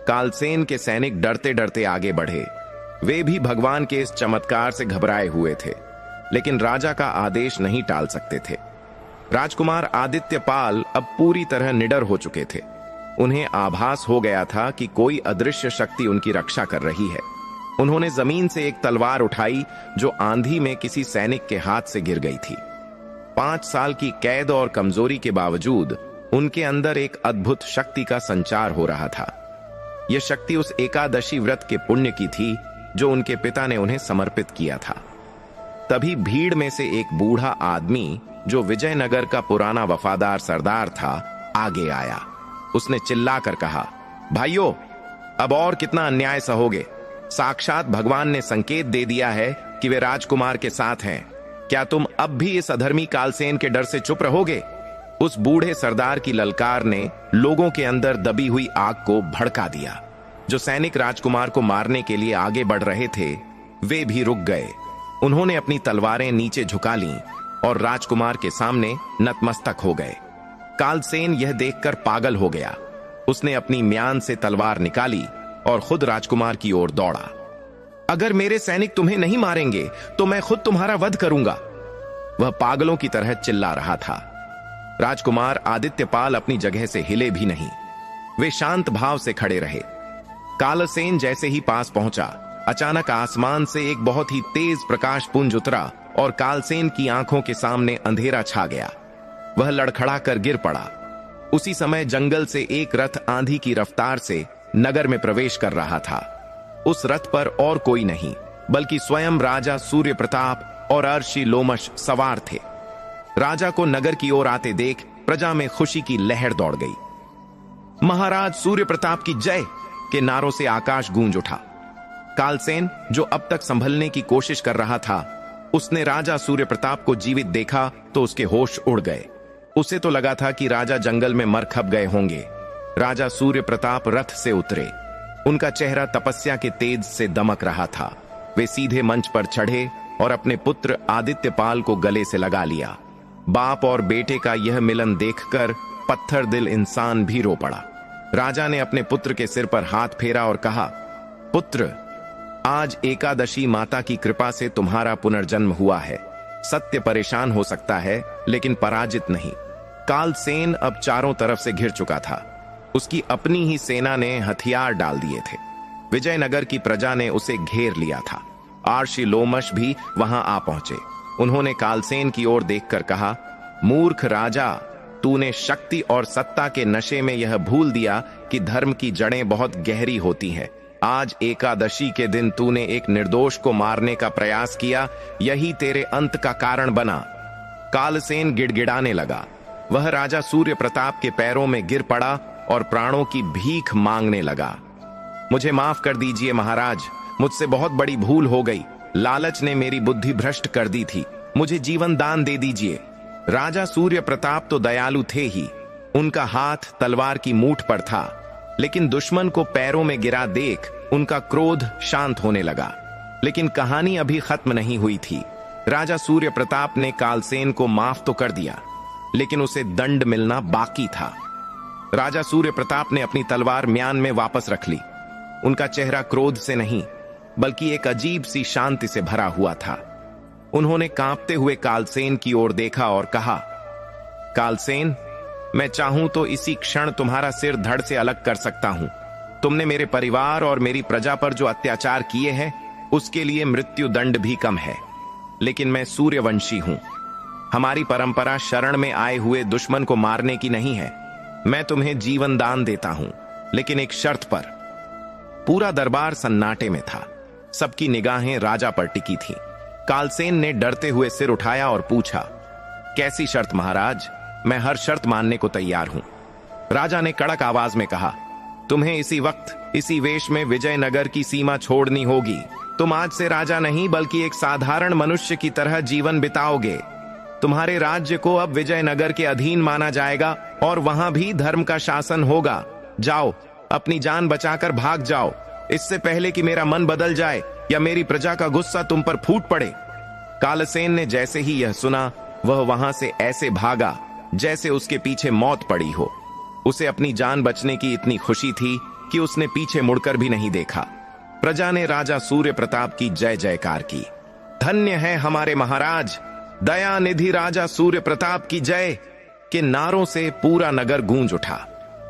कालसेन के सैनिक डरते डरते आगे बढ़े। वे भी भगवान के इस चमत्कार से घबराए हुए थे, लेकिन राजा का आदेश नहीं टाल सकते थे। राजकुमार आदित्यपाल अब पूरी तरह निडर हो चुके थे। उन्हें आभास हो गया था कि कोई अदृश्य शक्ति उनकी रक्षा कर रही है। उन्होंने जमीन से एक तलवार उठाई जो आंधी में किसी सैनिक के हाथ से गिर गई थी। 5 साल की कैद और कमजोरी के बावजूद उनके अंदर एक अद्भुत शक्ति का संचार हो रहा था। यह शक्ति उस एकादशी व्रत के पुण्य की थी जो उनके पिता ने उन्हें समर्पित किया था। तभी भीड़ में से एक बूढ़ा आदमी जो विजयनगर का पुराना वफादार सरदार था, आगे आया। उसने चिल्लाकर कहा, भाइयों, अब और कितना अन्याय सहोगे? साक्षात भगवान ने संकेत दे दिया है कि वे राजकुमार के साथ हैं। क्या तुम अब भी इस अधर्मी कालसेन के डर से चुप रहोगे? उस बूढ़े सरदार की ललकार ने लोगों के अंदर दबी हुई आग को भड़का दिया। जो सैनिक राजकुमार को मारने के लिए आगे बढ़ रहे थे, वे भी रुक गए। उन्होंने अपनी तलवारें नीचे झुका लीं और राजकुमार के सामने नतमस्तक हो गए। कालसेन यह देखकर पागल हो गया। उसने अपनी म्यान से तलवार निकाली और खुद राजकुमार की ओर दौड़ा। अगर मेरे सैनिक तुम्हें नहीं मारेंगे तो मैं खुद तुम्हारा वध करूंगा, वह पागलों की तरह चिल्ला रहा था। राजकुमार आदित्यपाल अपनी जगह से हिले भी नहीं। वे शांत भाव से खड़े रहे। कालसेन जैसे ही पास पहुंचा, अचानक आसमान से एक बहुत ही तेज प्रकाश पुंज उतरा और कालसेन की आंखों के सामने अंधेरा छा गया। वह लड़खड़ा कर गिर पड़ा। उसी समय जंगल से एक रथ आंधी की रफ्तार से नगर में प्रवेश कर रहा था। उस रथ पर और कोई नहीं बल्कि स्वयं राजा सूर्य प्रताप और अर्षि लोमश सवार थे। राजा को नगर की ओर आते देख प्रजा में खुशी की लहर दौड़ गई। महाराज सूर्य प्रताप की जय के नारों से आकाश गूंज उठा। कालसेन जो अब तक संभलने की कोशिश कर रहा था, उसने राजा सूर्य प्रताप को जीवित देखा तो उसके होश उड़ गए। उसे तो लगा था कि राजा जंगल में मर खप गए होंगे। राजा सूर्य प्रताप रथ से उतरे। उनका चेहरा तपस्या के तेज से दमक रहा था। वे सीधे मंच पर चढ़े और अपने पुत्र आदित्यपाल को गले से लगा लिया। बाप और बेटे का यह मिलन देखकर पत्थर दिल इंसान भी रो पड़ा। राजा ने अपने पुत्र के सिर पर हाथ फेरा और कहा, पुत्र, आज एकादशी माता की कृपा से तुम्हारा पुनर्जन्म हुआ है। सत्य परेशान हो सकता है लेकिन पराजित नहीं। कालसेन अब चारों तरफ से घिर चुका था। उसकी अपनी ही सेना ने हथियार डाल दिए थे। विजयनगर की प्रजा ने उसे घेर लिया था। अर्षि लोमश भी वहां आ पहुंचे। उन्होंने कालसेन की ओर देखकर कहा, मूर्ख राजा, तूने शक्ति और सत्ता के नशे में यह भूल दिया कि धर्म की जड़ें बहुत गहरी होती हैं। आज एकादशी के दिन तूने एक निर्दोष को मारने का प्रयास किया, यही तेरे अंत का कारण बना। कालसेन गिड़गिड़ाने लगा। वह राजा सूर्य प्रताप के पैरों में गिर पड़ा और प्राणों की भीख मांगने लगा। मुझे माफ कर दीजिए महाराज, मुझसे बहुत बड़ी भूल हो गई। लालच ने मेरी बुद्धि भ्रष्ट कर दी थी। मुझे जीवन दान दे दीजिए। राजा सूर्य प्रताप तो दयालु थे ही। उनका हाथ तलवार की मूठ पर था, लेकिन दुश्मन को पैरों में गिरा देख उनका क्रोध शांत होने लगा। लेकिन कहानी अभी खत्म नहीं हुई थी। राजा सूर्य प्रताप ने कालसेन को माफ तो कर दिया, लेकिन उसे दंड मिलना बाकी था। राजा सूर्य प्रताप ने अपनी तलवार म्यान में वापस रख ली। उनका चेहरा क्रोध से नहीं, बल्कि एक अजीब सी शांति से भरा हुआ था। उन्होंने कांपते हुए कालसेन की ओर देखा और कहा, कालसेन, मैं चाहूं तो इसी क्षण तुम्हारा सिर धड़ से अलग कर सकता हूं। तुमने मेरे परिवार और मेरी प्रजा पर जो अत्याचार किए हैं, उसके लिए मृत्यु दंड भी कम है। लेकिन मैं सूर्यवंशी हूं। हमारी परंपरा शरण में आए हुए दुश्मन को मारने की नहीं है। मैं तुम्हें जीवन दान देता हूं, लेकिन एक शर्त पर। पूरा दरबार सन्नाटे में था। सबकी निगाहें राजा पर टिकी थीं। कालसेन ने डरते हुए सिर उठाया और पूछा, कैसी शर्त महाराज? मैं हर शर्त मानने को तैयार हूं। राजा ने कड़क आवाज में कहा, तुम्हें इसी वक्त इसी वेश में विजयनगर की सीमा छोड़नी होगी। तुम आज से राजा नहीं, बल्कि एक साधारण मनुष्य की तरह जीवन बिताओगे। तुम्हारे राज्य को अब विजयनगर के अधीन माना जाएगा और वहां भी धर्म का शासन होगा। जाओ, अपनी जान बचाकर भाग जाओ, इससे पहले कि मेरा मन बदल जाए या मेरी प्रजा का गुस्सा तुम पर फूट पड़े। कालसेन ने जैसे ही यह सुना, वह वहां से ऐसे भागा जैसे उसके पीछे मौत पड़ी हो। उसे अपनी जान बचने की इतनी खुशी थी कि उसने पीछे मुड़कर भी नहीं देखा। प्रजा ने राजा सूर्य प्रताप की जय जयकार की। धन्य है हमारे महाराज, दया निधि राजा सूर्य प्रताप की जय के नारों से पूरा नगर गूंज उठा।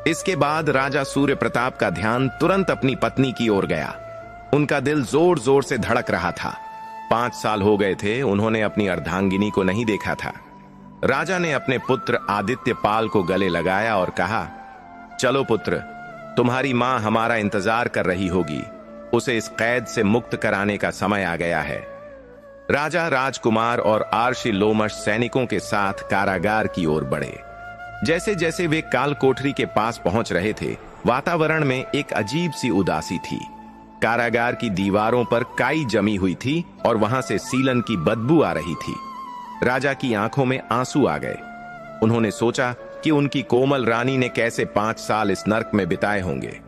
इसके बाद राजा सूर्य प्रताप का ध्यान तुरंत अपनी पत्नी की ओर गया। उनका दिल जोर जोर से धड़क रहा था। 5 साल हो गए थे उन्होंने अपनी अर्धांगिनी को नहीं देखा था। राजा ने अपने पुत्र आदित्य पाल को गले लगाया और कहा, चलो पुत्र, तुम्हारी मां हमारा इंतजार कर रही होगी। उसे इस कैद से मुक्त कराने का समय आ गया है। राजा, राजकुमार और आर्षि लोमश सैनिकों के साथ कारागार की ओर बढ़े। जैसे जैसे वे काल कोठरी के पास पहुंच रहे थे, वातावरण में एक अजीब सी उदासी थी। कारागार की दीवारों पर काई जमी हुई थी और वहां से सीलन की बदबू आ रही थी। राजा की आंखों में आंसू आ गए। उन्होंने सोचा कि उनकी कोमल रानी ने कैसे 5 साल इस नर्क में बिताए होंगे।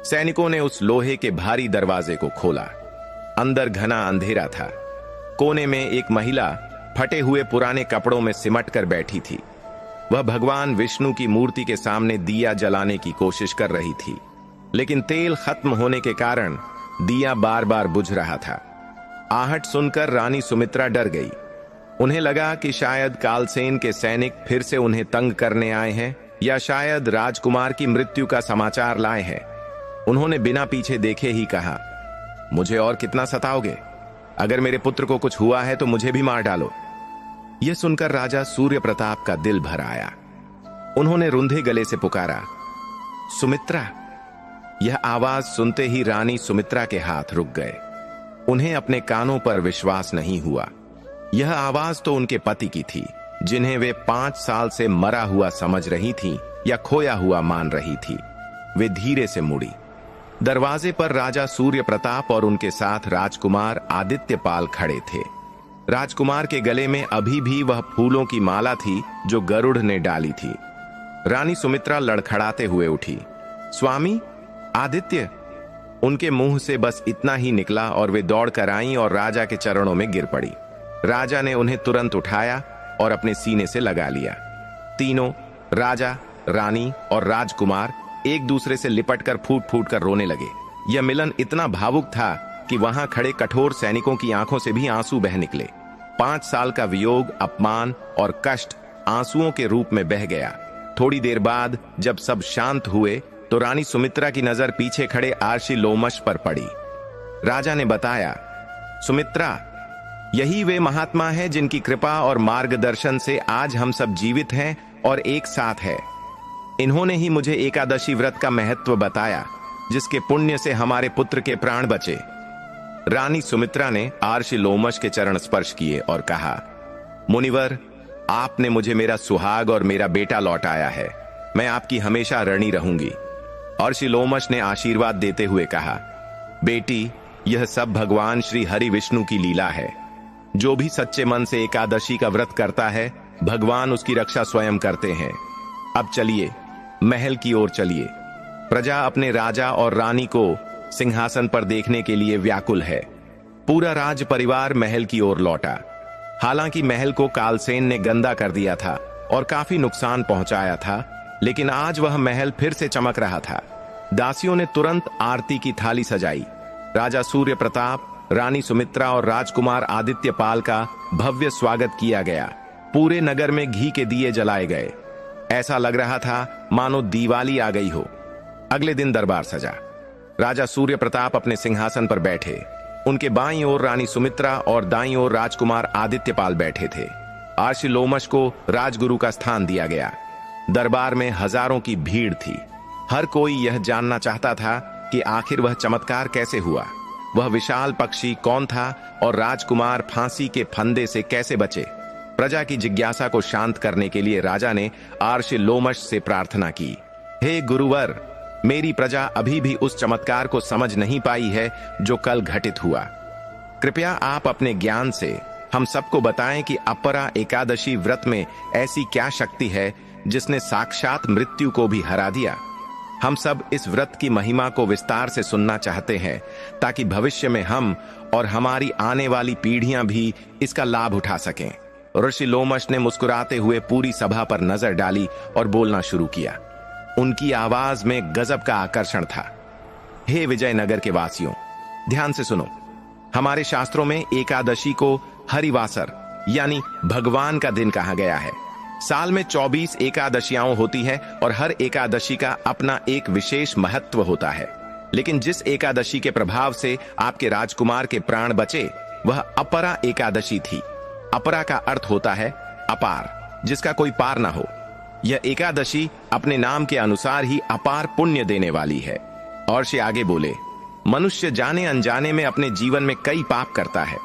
सैनिकों ने उस लोहे के भारी दरवाजे को खोला। अंदर घना अंधेरा था। कोने में एक महिला फटे हुए पुराने कपड़ों में सिमट कर बैठी थी। वह भगवान विष्णु की मूर्ति के सामने दिया जलाने की कोशिश कर रही थी, लेकिन तेल खत्म होने के कारण दिया बार बार बुझ रहा था। आहट सुनकर रानी सुमित्रा डर गई। उन्हें लगा कि शायद कालसेन के सैनिक फिर से उन्हें तंग करने आए हैं, या शायद राजकुमार की मृत्यु का समाचार लाए हैं। उन्होंने बिना पीछे देखे ही कहा, मुझे और कितना सताओगे? अगर मेरे पुत्र को कुछ हुआ है तो मुझे भी मार डालो। यह सुनकर राजा सूर्य प्रताप का दिल भर आया। उन्होंने रुंधे गले से पुकारा, सुमित्रा। यह आवाज सुनते ही रानी सुमित्रा के हाथ रुक गए। उन्हें अपने कानों पर विश्वास नहीं हुआ। यह आवाज तो उनके पति की थी, जिन्हें वे 5 साल से मरा हुआ समझ रही थीं या खोया हुआ मान रही थी। वे धीरे से मुड़ी। दरवाजे पर राजा सूर्य प्रताप और उनके साथ राजकुमार आदित्य पाल खड़े थे। राजकुमार के गले में अभी भी वह फूलों की माला थी जो गरुड़ ने डाली थी। रानी सुमित्रा लड़खड़ाते हुए उठी। स्वामी, आदित्य। उनके मुंह से बस इतना ही निकला और वे दौड़ कर आईं और राजा के चरणों में गिर पड़ी। राजा ने उन्हें तुरंत उठाया और अपने सीने से लगा लिया। तीनों, राजा, रानी और राजकुमार, एक दूसरे से लिपटकर फूट फूट कर रोने लगे। यह मिलन इतना भावुक था कि वहां खड़े कठोर सैनिकों की आंखों से भी आंसू बह निकले। 5 साल का वियोग, अपमान और कष्ट आंसुओं के रूप में बह गया। थोड़ी देर बाद जब सब शांत हुए तो रानी सुमित्रा की नजर पीछे खड़े आर्षि लोमश पर पड़ी। राजा ने बताया, सुमित्रा, यही वे महात्मा हैं जिनकी कृपा और मार्गदर्शन से आज हम सब जीवित हैं और एक साथ है। इन्होंने ही मुझे एकादशी व्रत का महत्व बताया, जिसके पुण्य से हमारे पुत्र के प्राण बचे। रानी सुमित्रा ने आर्षि लोमश के चरण स्पर्श किए और कहा, मुनिवर, आपने मुझे मेरा सुहाग और मेरा बेटा लौटाया है। मैं आपकी हमेशा ऋणी रहूंगी। आर्षि लोमश ने आशीर्वाद देते हुए कहा, बेटी, यह सब भगवान श्री हरि विष्णु की लीला है। जो भी सच्चे मन से एकादशी का व्रत करता है, भगवान उसकी रक्षा स्वयं करते हैं। अब चलिए, महल की ओर चलिए। प्रजा अपने राजा और रानी को सिंहासन पर देखने के लिए व्याकुल है। पूरा राज परिवार महल की ओर लौटा। हालांकि महल को कालसेन ने गंदा कर दिया था और काफी नुकसान पहुंचाया था, लेकिन आज वह महल फिर से चमक रहा था। दासियों ने तुरंत आरती की थाली सजाई। राजा सूर्य प्रताप, रानी सुमित्रा और राजकुमार आदित्यपाल का भव्य स्वागत किया गया। पूरे नगर में घी के दिए जलाए गए। ऐसा लग रहा था मानो दिवाली आ गई हो। अगले दिन दरबार सजा। राजा सूर्य प्रताप अपने सिंहासन पर बैठे। उनके बाईं ओर रानी सुमित्रा और दाईं ओर राजकुमार आदित्यपाल बैठे थे। आर्षि लोमश को राजगुरु का स्थान दिया गया। दरबार में हजारों की भीड़ थी। हर कोई यह जानना चाहता था कि आखिर वह चमत्कार कैसे हुआ, वह विशाल पक्षी कौन था और राजकुमार फांसी के फंदे से कैसे बचे। प्रजा की जिज्ञासा को शांत करने के लिए राजा ने आर्षि लोमश से प्रार्थना की, हे गुरुवर, मेरी प्रजा अभी भी उस चमत्कार को समझ नहीं पाई है जो कल घटित हुआ। कृपया आप अपने ज्ञान से हम सबको बताएं कि अपरा एकादशी व्रत में ऐसी क्या शक्ति है जिसने साक्षात मृत्यु को भी हरा दिया। हम सब इस व्रत की महिमा को विस्तार से सुनना चाहते हैं, ताकि भविष्य में हम और हमारी आने वाली पीढ़ियां भी इसका लाभ उठा सकें। ऋषि लोमश ने मुस्कुराते हुए पूरी सभा पर नजर डाली और बोलना शुरू किया। उनकी आवाज में गजब का आकर्षण था। हे विजयनगर के वासियों, ध्यान से सुनो। हमारे शास्त्रों में एकादशी को हरिवासर यानी भगवान का दिन कहा गया है। साल में 24 एकादशियां होती है और हर एकादशी का अपना एक विशेष महत्व होता है। लेकिन जिस एकादशी के प्रभाव से आपके राजकुमार के प्राण बचे, वह अपरा एकादशी थी। अपरा का अर्थ होता है अपार, जिसका कोई पार ना हो। यह एकादशी अपने नाम के अनुसार ही अपार पुण्य देने वाली है। और से आगे बोले, मनुष्य जाने अनजाने में अपने जीवन में कई पाप करता है।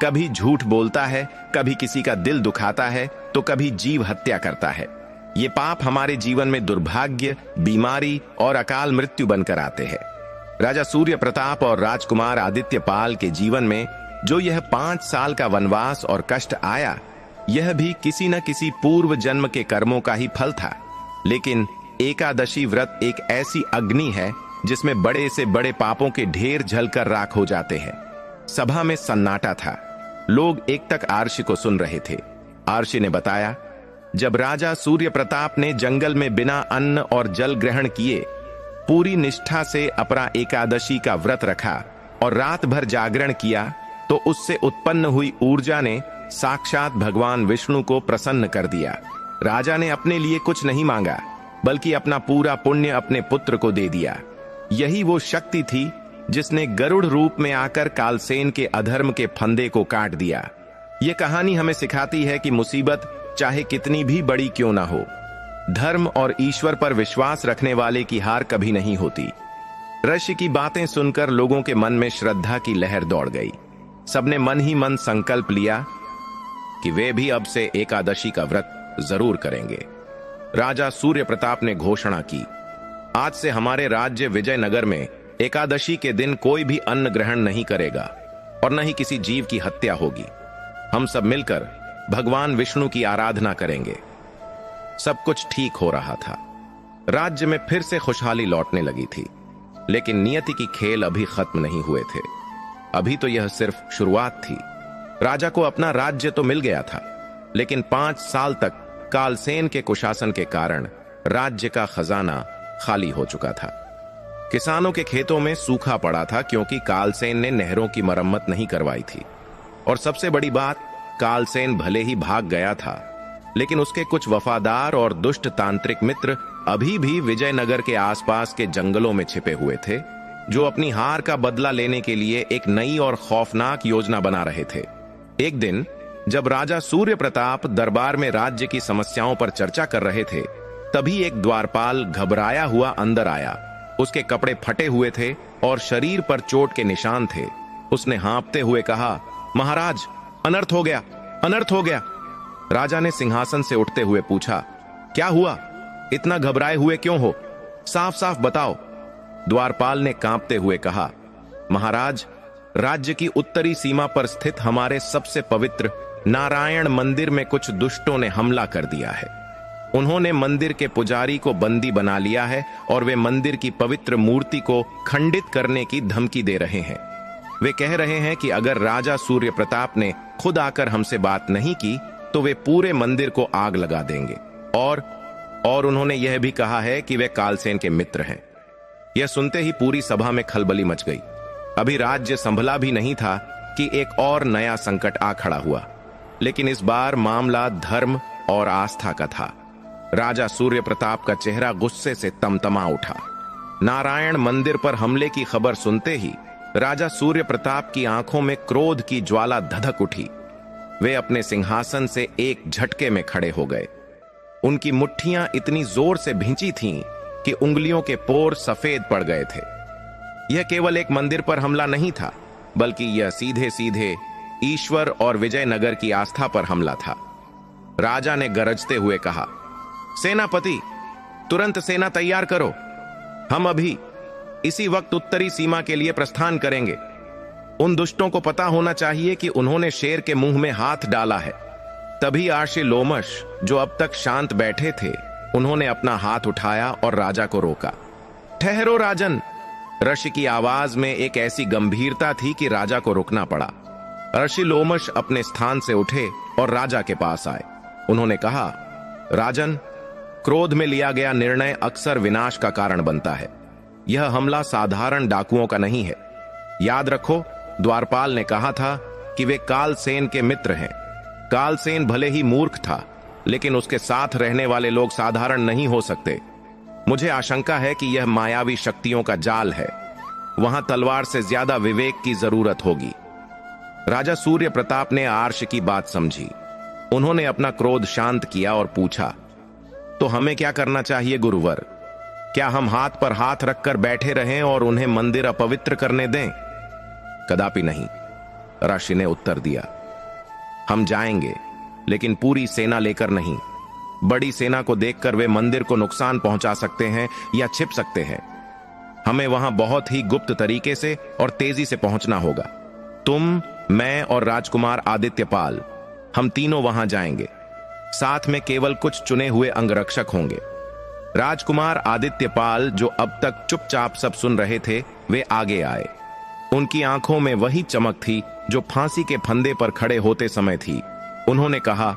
कभी झूठ बोलता है, कभी किसी का दिल दुखाता है, तो कभी जीव हत्या करता है। ये पाप हमारे जीवन में दुर्भाग्य, बीमारी और अकाल मृत्यु बनकर आते हैं। राजा सूर्य प्रताप और राजकुमार आदित्यपाल के जीवन में जो यह 5 साल का वनवास और कष्ट आया, यह भी किसी न किसी पूर्व जन्म के कर्मों का ही फल था। लेकिन एकादशी व्रत एक ऐसी अग्नि है जिसमें बड़े से बड़े पापों के ढेर जलकर राख हो जाते हैं। सभा में सन्नाटा था। लोग एक तक आर्षि को सुन रहे थे। आर्षि ने बताया, जब राजा सूर्य प्रताप ने जंगल में बिना अन्न और जल ग्रहण किए पूरी निष्ठा से अपरा एकादशी का व्रत रखा और रात भर जागरण किया, तो उससे उत्पन्न हुई ऊर्जा ने साक्षात भगवान विष्णु को प्रसन्न कर दिया। राजा ने अपने लिए कुछ नहीं मांगा, बल्कि अपना पूरा पुण्य अपने पुत्र को दे दिया। यही वो शक्ति थी जिसने गरुड़ रूप में आकर कालसेन के अधर्म के फंदे को काट दिया। ये कहानी हमें सिखाती है कि मुसीबत चाहे कितनी भी बड़ी क्यों ना हो, धर्म और ईश्वर पर विश्वास रखने वाले की हार कभी नहीं होती। ऋषि की बातें सुनकर लोगों के मन में श्रद्धा की लहर दौड़ गई। सबने मन ही मन संकल्प लिया कि वे भी अब से एकादशी का व्रत जरूर करेंगे। राजा सूर्य प्रताप ने घोषणा की, आज से हमारे राज्य विजयनगर में एकादशी के दिन कोई भी अन्न ग्रहण नहीं करेगा और न ही किसी जीव की हत्या होगी। हम सब मिलकर भगवान विष्णु की आराधना करेंगे। सब कुछ ठीक हो रहा था। राज्य में फिर से खुशहाली लौटने लगी थी। लेकिन नियति की खेल अभी खत्म नहीं हुए थे। अभी तो यह सिर्फ शुरुआत थी। राजा को अपना राज्य तो मिल गया था, लेकिन 5 साल तक कालसेन के कुशासन के कारण राज्य का खजाना खाली हो चुका था। किसानों के खेतों में सूखा पड़ा था क्योंकि कालसेन ने नहरों की मरम्मत नहीं करवाई थी। और सबसे बड़ी बात, कालसेन भले ही भाग गया था, लेकिन उसके कुछ वफादार और दुष्ट तांत्रिक मित्र अभी भी विजयनगर के आसपास के जंगलों में छिपे हुए थे, जो अपनी हार का बदला लेने के लिए एक नई और खौफनाक योजना बना रहे थे। एक दिन जब राजा सूर्य प्रताप दरबार में राज्य की समस्याओं पर चर्चा कर रहे थे, तभी एक द्वारपाल घबराया हुआ अंदर आया। उसके कपड़े फटे हुए थे और शरीर पर चोट के निशान थे। उसने हाँफते हुए कहा, महाराज, अनर्थ हो गया, अनर्थ हो गया। राजा ने सिंहासन से उठते हुए पूछा, क्या हुआ? इतना घबराए हुए क्यों हो? साफ साफ बताओ। द्वारपाल ने कांपते हुए कहा, महाराज, राज्य की उत्तरी सीमा पर स्थित हमारे सबसे पवित्र नारायण मंदिर में कुछ दुष्टों ने हमला कर दिया है। उन्होंने मंदिर के पुजारी को बंदी बना लिया है और वे मंदिर की पवित्र मूर्ति को खंडित करने की धमकी दे रहे हैं। वे कह रहे हैं कि अगर राजा सूर्य प्रताप ने खुद आकर हमसे बात नहीं की तो वे पूरे मंदिर को आग लगा देंगे। और उन्होंने यह भी कहा है कि वे कालसेन के मित्र हैं। यह सुनते ही पूरी सभा में खलबली मच गई। अभी राज्य संभला भी नहीं था कि एक और नया संकट आ खड़ा हुआ। लेकिन इस बार मामला धर्म और आस्था का था। राजा सूर्य प्रताप का चेहरा गुस्से से तमतमा उठा। नारायण मंदिर पर हमले की खबर सुनते ही राजा सूर्य प्रताप की आंखों में क्रोध की ज्वाला धधक उठी। वे अपने सिंहासन से एक झटके में खड़े हो गए। उनकी मुट्ठियां इतनी जोर से भींची थीं कि उंगलियों के पोर सफेद पड़ गए थे। यह केवल एक मंदिर पर हमला नहीं था, बल्कि यह सीधे सीधे ईश्वर और विजयनगर की आस्था पर हमला था। राजा ने गरजते हुए कहा, सेनापति, तुरंत सेना तैयार करो। हम अभी इसी वक्त उत्तरी सीमा के लिए प्रस्थान करेंगे। उन दुष्टों को पता होना चाहिए कि उन्होंने शेर के मुंह में हाथ डाला है। तभी आर्षि लोमश, जो अब तक शांत बैठे थे, उन्होंने अपना हाथ उठाया और राजा को रोका। ठहरो राजन। ऋषि की आवाज में एक ऐसी गंभीरता थी कि राजा को रुकना पड़ा। ऋषि लोमश अपने स्थान से उठे और राजा के पास आए। उन्होंने कहा, राजन, क्रोध में लिया गया निर्णय अक्सर विनाश का कारण बनता है। यह हमला साधारण डाकुओं का नहीं है। याद रखो, द्वारपाल ने कहा था कि वे कालसेन के मित्र हैं। कालसेन भले ही मूर्ख था, लेकिन उसके साथ रहने वाले लोग साधारण नहीं हो सकते। मुझे आशंका है कि यह मायावी शक्तियों का जाल है। वहां तलवार से ज्यादा विवेक की जरूरत होगी। राजा सूर्य प्रताप ने आर्ष की बात समझी। उन्होंने अपना क्रोध शांत किया और पूछा, तो हमें क्या करना चाहिए गुरुवर? क्या हम हाथ पर हाथ रखकर बैठे रहें और उन्हें मंदिर अपवित्र करने दें? कदापि नहीं, ऋषि ने उत्तर दिया। हम जाएंगे, लेकिन पूरी सेना लेकर नहीं। बड़ी सेना को देखकर वे मंदिर को नुकसान पहुंचा सकते हैं या छिप सकते हैं। हमें वहां बहुत ही गुप्त तरीके से और तेजी से पहुंचना होगा। तुम, मैं और राजकुमार आदित्यपाल, हम तीनों वहां जाएंगे। साथ में केवल कुछ चुने हुए अंगरक्षक होंगे। राजकुमार आदित्यपाल, जो अब तक चुपचाप सब सुन रहे थे, वे आगे आए। उनकी आंखों में वही चमक थी जो फांसी के फंदे पर खड़े होते समय थी। उन्होंने कहा,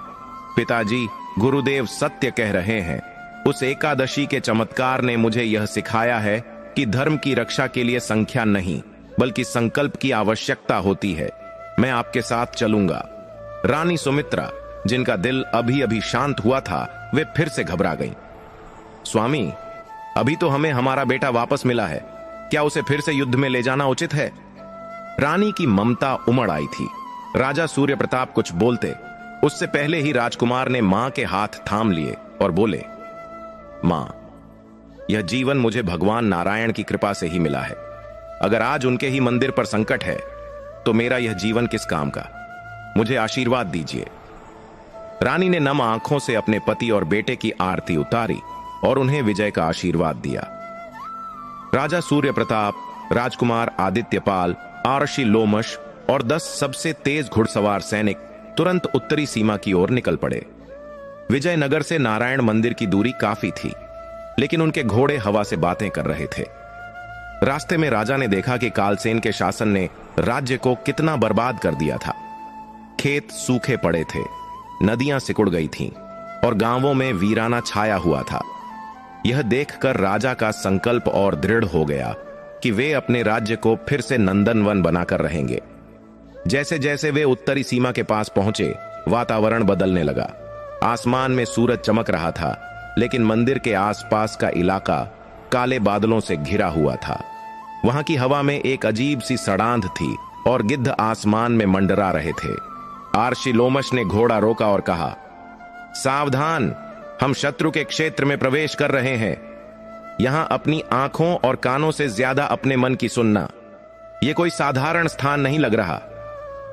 पिताजी, गुरुदेव सत्य कह रहे हैं। उस एकादशी के चमत्कार ने मुझे यह सिखाया है कि धर्म की रक्षा के लिए संख्या नहीं, बल्कि संकल्प की आवश्यकता होती है। मैं आपके साथ चलूंगा। रानी सुमित्रा, जिनका दिल अभी अभी शांत हुआ था, वे फिर से घबरा गईं। स्वामी, अभी तो हमें हमारा बेटा वापस मिला है। क्या उसे फिर से युद्ध में ले जाना उचित है? रानी की ममता उमड़ आई थी। राजा सूर्य प्रताप कुछ बोलते, उससे पहले ही राजकुमार ने मां के हाथ थाम लिए और बोले, मां, यह जीवन मुझे भगवान नारायण की कृपा से ही मिला है। अगर आज उनके ही मंदिर पर संकट है, तो मेरा यह जीवन किस काम का? मुझे आशीर्वाद दीजिए। रानी ने नम आंखों से अपने पति और बेटे की आरती उतारी और उन्हें विजय का आशीर्वाद दिया। राजा सूर्य प्रताप, राजकुमार आदित्यपाल, आर्षि लोमश और 10 सबसे तेज घुड़सवार सैनिक तुरंत उत्तरी सीमा की ओर निकल पड़े। विजयनगर से नारायण मंदिर की दूरी काफी थी, लेकिन उनके घोड़े हवा से बातें कर रहे थे। रास्ते में राजा ने देखा कि कालसेन के शासन ने राज्य को कितना बर्बाद कर दिया था। खेत सूखे पड़े थे, नदियां सिकुड़ गई थीं और गांवों में वीराना छाया हुआ था। यह देखकर राजा का संकल्प और दृढ़ हो गया कि वे अपने राज्य को फिर से नंदनवन बनाकर रहेंगे। जैसे जैसे वे उत्तरी सीमा के पास पहुंचे, वातावरण बदलने लगा। आसमान में सूरज चमक रहा था, लेकिन मंदिर के आसपास का इलाका काले बादलों से घिरा हुआ था। वहां की हवा में एक अजीब सी सड़ांध थी और गिद्ध आसमान में मंडरा रहे थे। आर्षि लोमश ने घोड़ा रोका और कहा, सावधान, हम शत्रु के क्षेत्र में प्रवेश कर रहे हैं। यहां अपनी आंखों और कानों से ज्यादा अपने मन की सुनना। यह कोई साधारण स्थान नहीं लग रहा।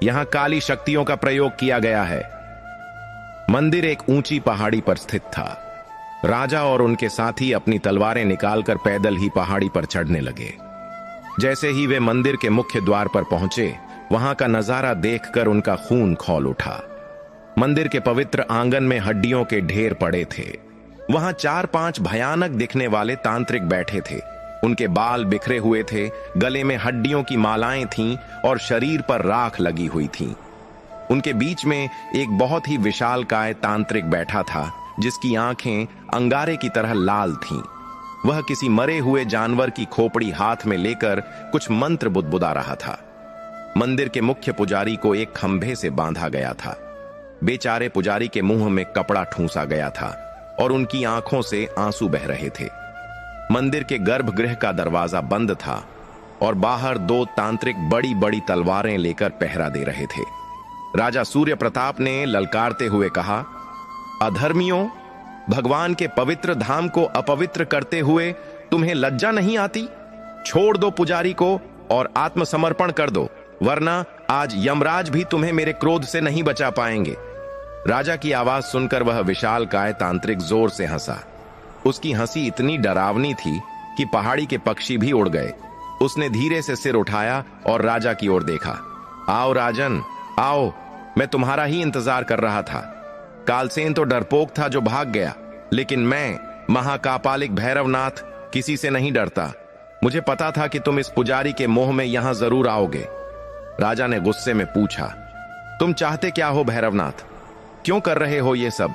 यहां काली शक्तियों का प्रयोग किया गया है। मंदिर एक ऊंची पहाड़ी पर स्थित था। राजा और उनके साथी अपनी तलवारें निकालकर पैदल ही पहाड़ी पर चढ़ने लगे। जैसे ही वे मंदिर के मुख्य द्वार पर पहुंचे, वहां का नजारा देखकर उनका खून खौल उठा। मंदिर के पवित्र आंगन में हड्डियों के ढेर पड़े थे। वहां 4-5 भयानक दिखने वाले तांत्रिक बैठे थे। उनके बाल बिखरे हुए थे, गले में हड्डियों की मालाएं थीं और शरीर पर राख लगी हुई थी। उनके बीच में एक बहुत ही विशालकाय तांत्रिक बैठा था, जिसकी आंखें अंगारे की तरह लाल थीं। वह किसी मरे हुए जानवर की खोपड़ी हाथ में लेकर कुछ मंत्र बुदबुदा रहा था। मंदिर के मुख्य पुजारी को एक खंभे से बांधा गया था। बेचारे पुजारी के मुंह में कपड़ा ठूंसा गया था और उनकी आंखों से आंसू बह रहे थे। मंदिर के गर्भगृह का दरवाजा बंद था और बाहर 2 तांत्रिक बड़ी बड़ी तलवारें लेकर पहरा दे रहे थे। राजा सूर्य प्रताप ने ललकारते हुए कहा, अधर्मियों, भगवान के पवित्र धाम को अपवित्र करते हुए तुम्हें लज्जा नहीं आती? छोड़ दो पुजारी को और आत्मसमर्पण कर दो, वरना आज यमराज भी तुम्हें मेरे क्रोध से नहीं बचा पाएंगे। राजा की आवाज सुनकर वह विशालकाय तांत्रिक जोर से हंसा। उसकी हंसी इतनी डरावनी थी कि पहाड़ी के पक्षी भी उड़ गए। उसने धीरे से सिर उठाया और राजा की ओर देखा। आओ राजन, आओ, मैं तुम्हारा ही इंतजार कर रहा था। कालसेन तो डरपोक था जो भाग गया, लेकिन मैं महाकापालिक भैरवनाथ किसी से नहीं डरता। मुझे पता था कि तुम इस पुजारी के मोह में यहां जरूर आओगे। राजा ने गुस्से में पूछा, तुम चाहते क्या हो भैरवनाथ? क्यों कर रहे हो ये सब?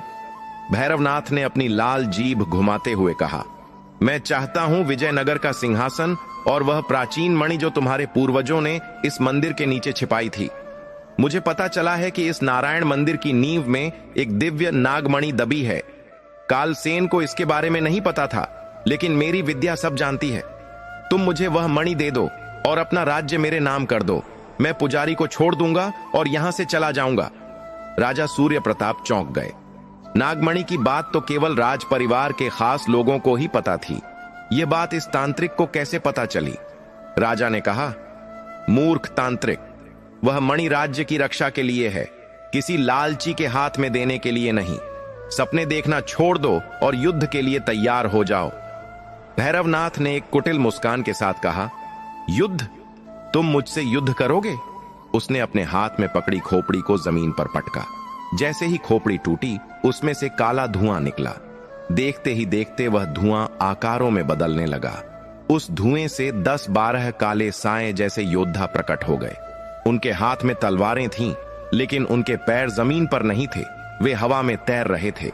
भैरवनाथ ने अपनी लाल जीभ घुमाते हुए कहा, मैं चाहता हूं विजयनगर का सिंहासन और वह प्राचीन मणि जो तुम्हारे पूर्वजों ने इस मंदिर के नीचे छिपाई थी। मुझे पता चला है कि इस नारायण मंदिर की नींव में एक दिव्य नागमणि दबी है। कालसेन को इसके बारे में नहीं पता था, लेकिन मेरी विद्या सब जानती है। तुम मुझे वह मणि दे दो और अपना राज्य मेरे नाम कर दो। मैं पुजारी को छोड़ दूंगा और यहां से चला जाऊंगा। राजा सूर्य प्रताप चौंक गए। नागमणि की बात तो केवल राज परिवार के खास लोगों को ही पता थी। यह बात इस तांत्रिक को कैसे पता चली? राजा ने कहा, मूर्ख तांत्रिक, वह मणि राज्य की रक्षा के लिए है, किसी लालची के हाथ में देने के लिए नहीं। सपने देखना छोड़ दो और युद्ध के लिए तैयार हो जाओ। भैरवनाथ ने एक कुटिल मुस्कान के साथ कहा, युद्ध? तुम मुझसे युद्ध करोगे? उसने अपने हाथ में पकड़ी खोपड़ी को जमीन पर पटका। जैसे ही खोपड़ी टूटी, उसमें से काला धुआं निकला। देखते ही देखते वह धुआं आकारों में बदलने लगा। उस धुएं से 10-12 काले साए जैसे योद्धा प्रकट हो गए। उनके हाथ में तलवारें थीं, लेकिन उनके पैर जमीन पर नहीं थे, वे हवा में तैर रहे थे।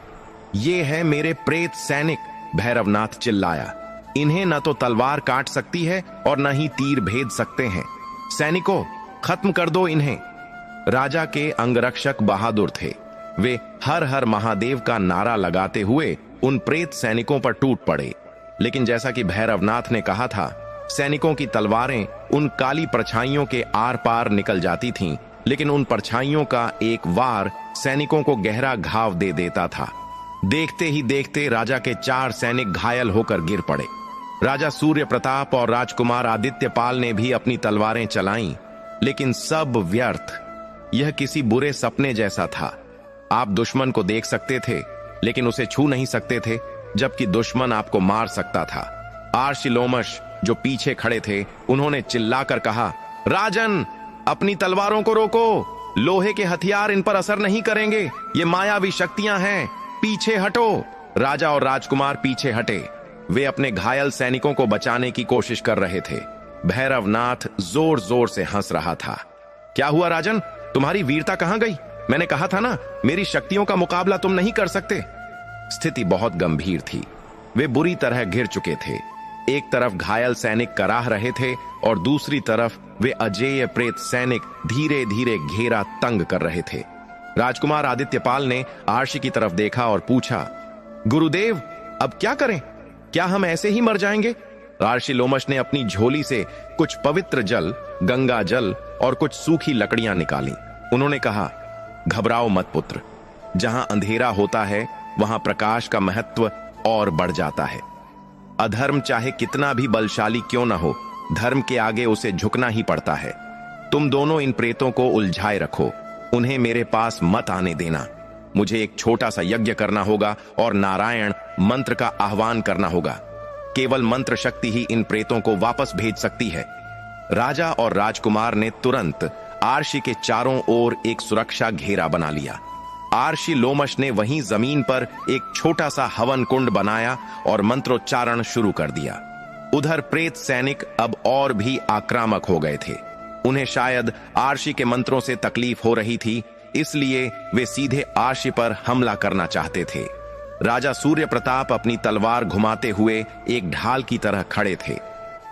ये है मेरे प्रेत सैनिक, भैरवनाथ चिल्लाया। इन्हें न तो तलवार काट सकती है और न ही तीर भेद सकते हैं। सैनिकों, खत्म कर दो इन्हें। राजा के अंगरक्षक बहादुर थे। वे हर हर महादेव का नारा लगाते हुए उन प्रेत सैनिकों पर टूट पड़े। लेकिन जैसा कि भैरवनाथ ने कहा था, सैनिकों की तलवारें उन काली परछाइयों के आर पार निकल जाती थीं, लेकिन उन परछाइयों का एक वार सैनिकों को गहरा घाव दे देता था। देखते ही देखते राजा के 4 सैनिक घायल होकर गिर पड़े। राजा सूर्य प्रताप और राजकुमार आदित्यपाल ने भी अपनी तलवारें चलाईं, लेकिन सब व्यर्थ। यह किसी बुरे सपने जैसा था। आप दुश्मन को देख सकते थे, लेकिन उसे छू नहीं सकते थे, जबकि दुश्मन आपको मार सकता था। आर्षि लोमश जो पीछे खड़े थे, उन्होंने चिल्लाकर कहा, राजन, अपनी तलवारों को रोको। लोहे के हथियार इन पर असर नहीं करेंगे। ये मायावी शक्तियां हैं, पीछे हटो। राजा और राजकुमार पीछे हटे। वे अपने घायल सैनिकों को बचाने की कोशिश कर रहे थे। भैरवनाथ जोर जोर से हंस रहा था। क्या हुआ राजन, तुम्हारी वीरता कहां गई? मैंने कहा था ना, मेरी शक्तियों का मुकाबला तुम नहीं कर सकते। स्थिति बहुत गंभीर थी। वे बुरी तरह घिर चुके थे। एक तरफ घायल सैनिक कराह रहे थे और दूसरी तरफ वे अजेय प्रेत सैनिक धीरे धीरे घेरा तंग कर रहे थे। राजकुमार आदित्यपाल ने आर्षि की तरफ देखा और पूछा, गुरुदेव, अब क्या करें? क्या हम ऐसे ही मर जाएंगे? आर्षि लोमश ने अपनी झोली से कुछ पवित्र जल, गंगा जल और कुछ सूखी लकड़ियां निकाली। उन्होंने कहा, घबराओ मत पुत्र, जहां अंधेरा होता है वहां प्रकाश का महत्व और बढ़ जाता है। अधर्म चाहे कितना भी बलशाली क्यों न हो, धर्म के आगे उसे झुकना ही पड़ता है। तुम दोनों इन प्रेतों को उलझाए रखो, उन्हें मेरे पास मत आने देना। मुझे एक छोटा सा यज्ञ करना होगा और नारायण मंत्र का आह्वान करना होगा। केवल मंत्र शक्ति ही इन प्रेतों को वापस भेज सकती है। राजा और राजकुमार ने तुरंत आर्षि के चारों ओर एक सुरक्षा घेरा बना लिया। आर्षि लोमश ने वहीं जमीन पर एक छोटा सा हवन कुंड बनाया और मंत्रोच्चारण शुरू कर दिया। उधर प्रेत सैनिक अब और भी आक्रामक हो गए थे। उन्हें शायद आर्षि के मंत्रों से तकलीफ हो रही थी, इसलिए वे सीधे आर्षि पर हमला करना चाहते थे। राजा सूर्य प्रताप अपनी तलवार घुमाते हुए एक ढाल की तरह खड़े थे।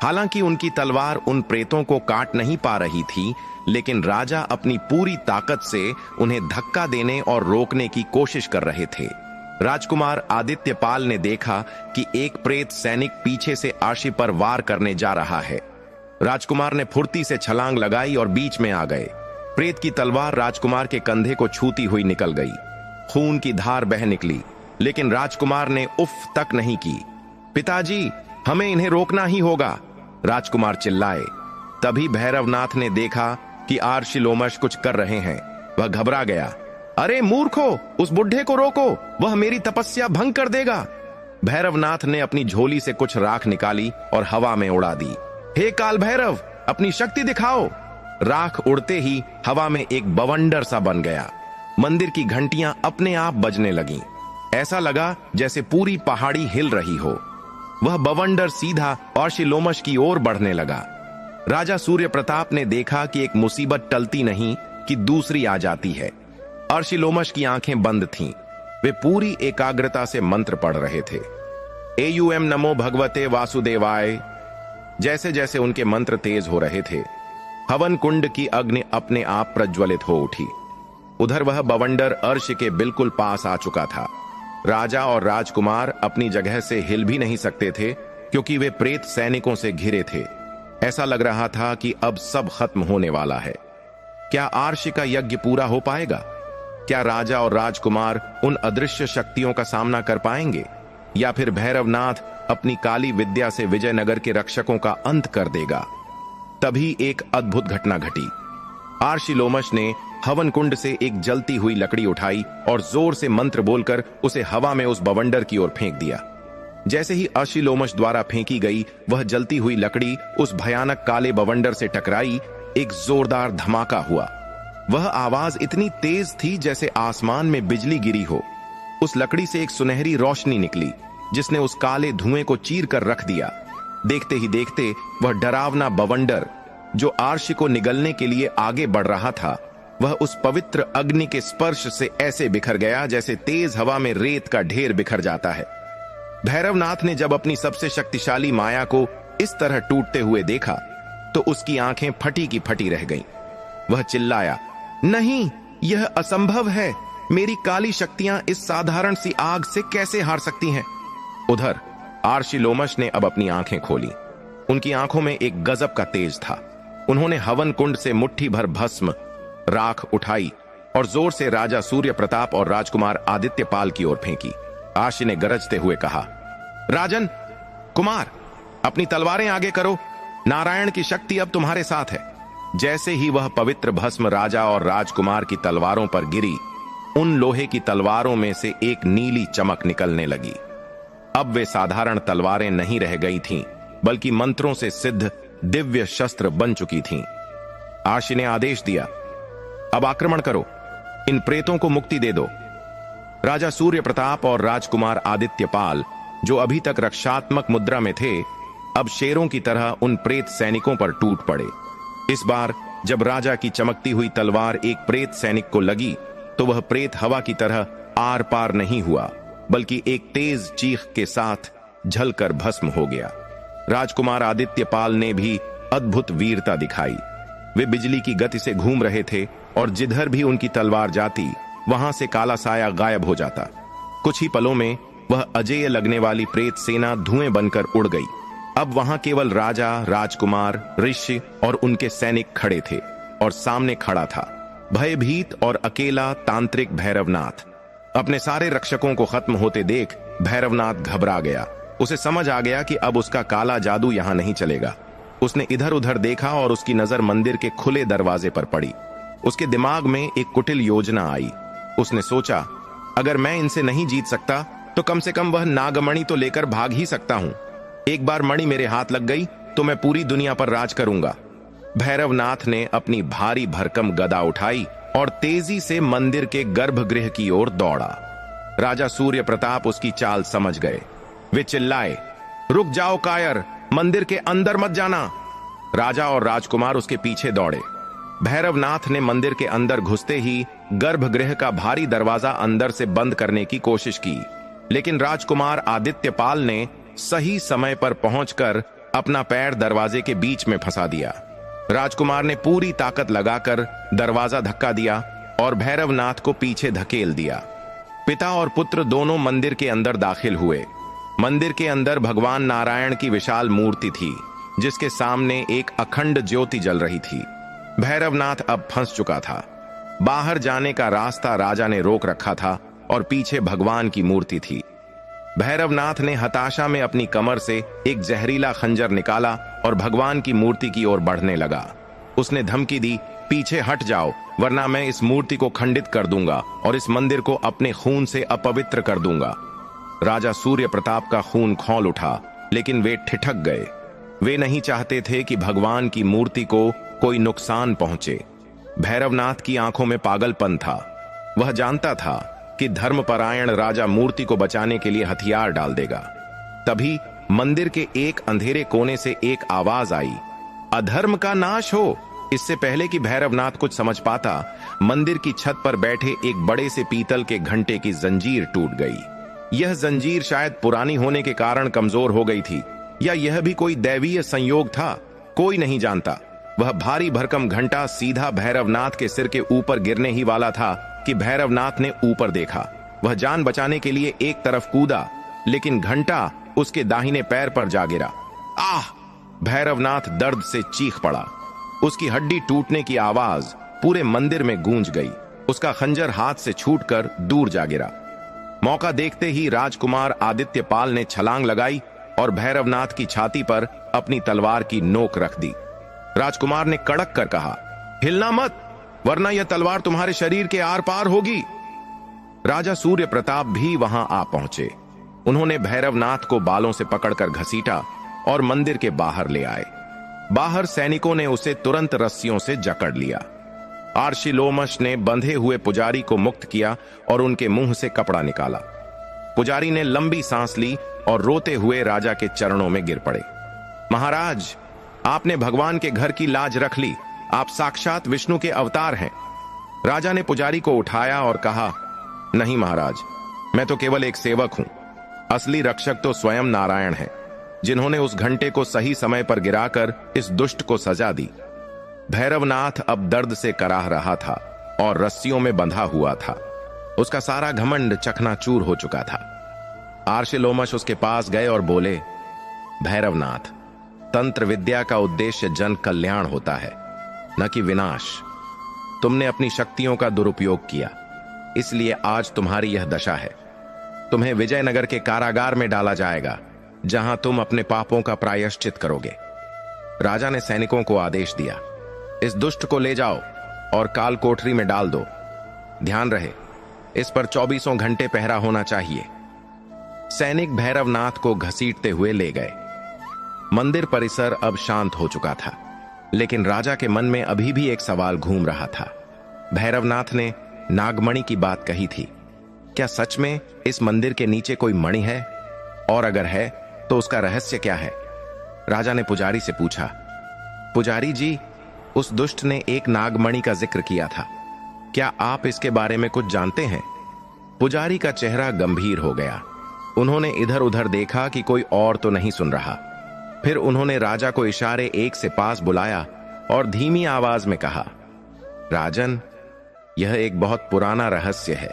हालांकि उनकी तलवार उन प्रेतों को काट नहीं पा रही थी, लेकिन राजा अपनी पूरी ताकत से उन्हें धक्का देने और रोकने की कोशिश कर रहे थे। राजकुमार आदित्यपाल ने देखा कि एक प्रेत सैनिक पीछे से आर्षि पर वार करने जा रहा है। राजकुमार ने फुर्ती से छलांग लगाई और बीच में आ गए। प्रेत की तलवार राजकुमार के कंधे को छूती हुई निकल गई। खून की धार बह निकली, लेकिन राजकुमार ने उफ तक नहीं की। पिताजी, हमें इन्हें रोकना ही होगा, राजकुमार चिल्लाए। तभी भैरवनाथ ने देखा कि आर्षि लोमश कुछ कर रहे हैं। वह घबरा गया। अरे मूर्खो, उस बुढ़े को रोको, वह मेरी तपस्या भंग कर देगा। भैरवनाथ ने अपनी झोली से कुछ राख निकाली और हवा में उड़ा दी। हे काल भैरव, अपनी शक्ति दिखाओ। राख उड़ते ही हवा में एक बवंडर सा बन गया। मंदिर की घंटियां अपने आप बजने लगीं। ऐसा लगा जैसे पूरी पहाड़ी हिल रही हो। वह बवंडर सीधा आर्षि लोमश की ओर बढ़ने लगा। राजा सूर्य प्रताप ने देखा कि एक मुसीबत टलती नहीं कि दूसरी आ जाती है। आर्षि लोमश की आंखें बंद थीं। वे पूरी एकाग्रता से मंत्र पढ़ रहे थे। एयूएम नमो भगवते वासुदेवाय। जैसे जैसे उनके मंत्र तेज हो रहे थे, हवन कुंड की अग्नि अपने आप प्रज्वलित हो उठी। उधर वह बवंडर अर्श के बिल्कुल पास आ चुका था। राजा और राजकुमार अपनी जगह से हिल भी नहीं सकते थे, क्योंकि वे प्रेत सैनिकों से घिरे थे। ऐसा लग रहा था कि अब सब खत्म होने वाला है। क्या आर्षि का यज्ञ पूरा हो पाएगा? क्या राजा और राजकुमार उन अदृश्य शक्तियों का सामना कर पाएंगे, या फिर भैरवनाथ अपनी काली विद्या से विजयनगर के रक्षकों का अंत कर देगा? तभी एक अद्भुत घटना घटी। आर्षि लोमश ने हवन कुंड से एक जलती हुई लकड़ी उठाई और जोर से मंत्र बोलकर उसे हवा में उस बवंडर की ओर फेंक दिया। जैसे ही आर्षि लोमश द्वारा फेंकी गई वह जलती हुई लकड़ी उस भयानक काले बवंडर से टकराई। एक जोरदार धमाका हुआ। वह आवाज इतनी तेज थी जैसे आसमान में बिजली गिरी हो। उस लकड़ी से एक सुनहरी रोशनी निकली, जिसने उस काले धुएं को चीर कर रख दिया। देखते ही देखते वह डरावना बवंडर, जो आर्षि को निगलने के लिए आगे बढ़ रहा था, वह उस पवित्र अग्नि के स्पर्श से ऐसे बिखर गया जैसे तेज हवा में रेत का ढेर बिखर जाता है। भैरवनाथ ने जब अपनी सबसे शक्तिशाली माया को इस तरह टूटते हुए देखा तो उसकी आंखें फटी की फटी रह गईं। वह चिल्लाया, नहीं, यह असंभव है। मेरी काली शक्तियां इस साधारण सी आग से कैसे हार सकती हैं? उधर आर्षि लोमश ने अब अपनी आंखें खोली। उनकी आंखों में एक गजब का तेज था। उन्होंने हवन कुंड से मुट्ठी भर भस्म राख उठाई और जोर से राजा सूर्य प्रताप और राजकुमार आदित्यपाल की ओर फेंकी। आर्षि ने गरजते हुए कहा, राजन कुमार, अपनी तलवारें आगे करो। नारायण की शक्ति अब तुम्हारे साथ है। जैसे ही वह पवित्र भस्म राजा और राजकुमार की तलवारों पर गिरी, उन लोहे की तलवारों में से एक नीली चमक निकलने लगी। अब वे साधारण तलवारें नहीं रह गई थीं, बल्कि मंत्रों से सिद्ध दिव्य शस्त्र बन चुकी थीं। आर्षि ने आदेश दिया, अब आक्रमण करो, इन प्रेतों को मुक्ति दे दो। राजा सूर्य प्रताप और राजकुमार आदित्यपाल, जो अभी तक रक्षात्मक मुद्रा में थे, अब शेरों की तरह उन प्रेत सैनिकों पर टूट पड़े। इस बार जब राजा की चमकती हुई तलवार एक प्रेत सैनिक को लगी तो वह प्रेत हवा की तरह आर पार नहीं हुआ, बल्कि एक तेज चीख के साथ झलकर भस्म हो गया। राजकुमार आदित्यपाल ने भी अद्भुत वीरता दिखाई। वे बिजली की गति से घूम रहे थे और जिधर भी उनकी तलवार जाती वहां से काला साया गायब हो जाता। कुछ ही पलों में वह अजेय लगने वाली प्रेत सेना धुएं बनकर उड़ गई। अब वहां केवल राजा, राजकुमार, ऋषि और उनके सैनिक खड़े थे और सामने खड़ा था भयभीत और अकेला तांत्रिक भैरवनाथ अपने सारे रक्षकों को खत्म होते देख भैरवनाथ घबरा गया। उसे समझ आ गया कि अब उसका काला जादू यहां नहीं चलेगा। उसने इधर उधर देखा और उसकी नजर मंदिर के खुले दरवाजे पर पड़ी। उसके दिमाग में एक कुटिल योजना आई। उसने सोचा, अगर मैं इनसे नहीं जीत सकता तो कम से कम वह नागमणि तो लेकर भाग ही सकता हूं। एक बार मणि मेरे हाथ लग गई तो मैं पूरी दुनिया पर राज करूंगा। भैरवनाथ ने अपनी भारी भरकम गदा उठाई और तेजी से मंदिर के गर्भगृह की ओर दौड़ा। राजा सूर्य प्रताप उसकी चाल समझ गए। वे चिल्लाए, रुक जाओ कायर, मंदिर के अंदर मत जाना। राजा और राजकुमार उसके पीछे दौड़े। भैरवनाथ ने मंदिर के अंदर घुसते ही गर्भगृह का भारी दरवाजा अंदर से बंद करने की कोशिश की, लेकिन राजकुमार आदित्यपाल ने सही समय पर पहुंचकर अपना पैर दरवाजे के बीच में फंसा दिया। राजकुमार ने पूरी ताकत लगाकर दरवाजा धक्का दिया और भैरवनाथ को पीछे धकेल दिया। पिता और पुत्र दोनों मंदिर के अंदर दाखिल हुए। मंदिर के अंदर भगवान नारायण की विशाल मूर्ति थी, जिसके सामने एक अखंड ज्योति जल रही थी। भैरवनाथ अब फंस चुका था। बाहर जाने का रास्ता राजा ने रोक रखा था और पीछे भगवान की मूर्ति थी। भैरवनाथ ने हताशा में अपनी कमर से एक जहरीला खंजर निकाला और भगवान की मूर्ति की ओर बढ़ने लगा। उसने धमकी दी, पीछे हट जाओ, वरना मैं इस मूर्ति को खंडित कर दूंगा और इस मंदिर को अपने खून से अपवित्र कर दूंगा। राजा सूर्य प्रताप का खून खौल उठा, लेकिन वे ठिठक गए। वे नहीं चाहते थे कि भगवान की मूर्ति को कोई नुकसान पहुंचे। भैरवनाथ की आंखों में पागलपन था। वह जानता था कि धर्मपरायण राजा मूर्ति को बचाने के लिए हथियार डाल देगा। तभी मंदिर के एक अंधेरे कोने से एक आवाज आई, अधर्म का नाश हो। इससे पहले कि भैरवनाथ कुछ समझ पाता, मंदिर की छत पर बैठे एक बड़े से पीतल के घंटे की जंजीर टूट गई। यह जंजीर शायद पुरानी होने के कारण कमजोर हो गई थी, या यह भी कोई दैवीय संयोग था, कोई नहीं जानता। वह भारी भरकम घंटा सीधा भैरवनाथ के सिर के ऊपर गिरने ही वाला था कि भैरवनाथ ने ऊपर देखा। वह जान बचाने के लिए एक तरफ कूदा, लेकिन घंटा उसके दाहिने पैर पर जा गिरा। आह! भैरवनाथ दर्द से चीख पड़ा। उसकी हड्डी टूटने की आवाज पूरे मंदिर में गूंज गई। उसका खंजर हाथ से छूटकर दूर जा गिरा। मौका देखते ही राजकुमार आदित्यपाल ने छलांग लगाई और भैरवनाथ की छाती पर अपनी तलवार की नोक रख दी। राजकुमार ने कड़क कर कहा, हिलना मत, वरना यह तलवार तुम्हारे शरीर के आर पार होगी। राजा सूर्य प्रताप भी वहां आ पहुंचे। उन्होंने भैरवनाथ को बालों से पकड़कर घसीटा और मंदिर के बाहर ले आए। बाहर सैनिकों ने उसे तुरंत रस्सियों से जकड़ लिया। आर्शिलोमश ने बंधे हुए पुजारी को मुक्त किया और उनके मुंह से कपड़ा निकाला। पुजारी ने लंबी सांस ली और रोते हुए राजा के चरणों में गिर पड़े। महाराज, आपने भगवान के घर की लाज रख ली। आप साक्षात विष्णु के अवतार हैं। राजा ने पुजारी को उठाया और कहा, नहीं महाराज, मैं तो केवल एक सेवक हूं। असली रक्षक तो स्वयं नारायण हैं, जिन्होंने उस घंटे को सही समय पर गिराकर इस दुष्ट को सजा दी। भैरवनाथ अब दर्द से कराह रहा था और रस्सियों में बंधा हुआ था। उसका सारा घमंड चकनाचूर हो चुका था। आर्शिलोमश उसके पास गए और बोले, भैरवनाथ, तंत्र विद्या का उद्देश्य जन कल्याण होता है, न कि विनाश। तुमने अपनी शक्तियों का दुरुपयोग किया, इसलिए आज तुम्हारी यह दशा है। तुम्हें विजयनगर के कारागार में डाला जाएगा, जहां तुम अपने पापों का प्रायश्चित करोगे। राजा ने सैनिकों को आदेश दिया, इस दुष्ट को ले जाओ और काल कोठरी में डाल दो। ध्यान रहे, इस पर 24 घंटे पहरा होना चाहिए। सैनिक भैरवनाथ को घसीटते हुए ले गए। मंदिर परिसर अब शांत हो चुका था, लेकिन राजा के मन में अभी भी एक सवाल घूम रहा था। भैरवनाथ ने नागमणि की बात कही थी। क्या सच में इस मंदिर के नीचे कोई मणि है? और अगर है तो उसका रहस्य क्या है? राजा ने पुजारी से पूछा, पुजारी जी, उस दुष्ट ने एक नागमणि का जिक्र किया था। क्या आप इसके बारे में कुछ जानते हैं? पुजारी का चेहरा गंभीर हो गया। उन्होंने इधर उधर देखा कि कोई और तो नहीं सुन रहा। फिर उन्होंने राजा को इशारे एक से पास बुलाया और धीमी आवाज में कहा, राजन, यह एक बहुत पुराना रहस्य है,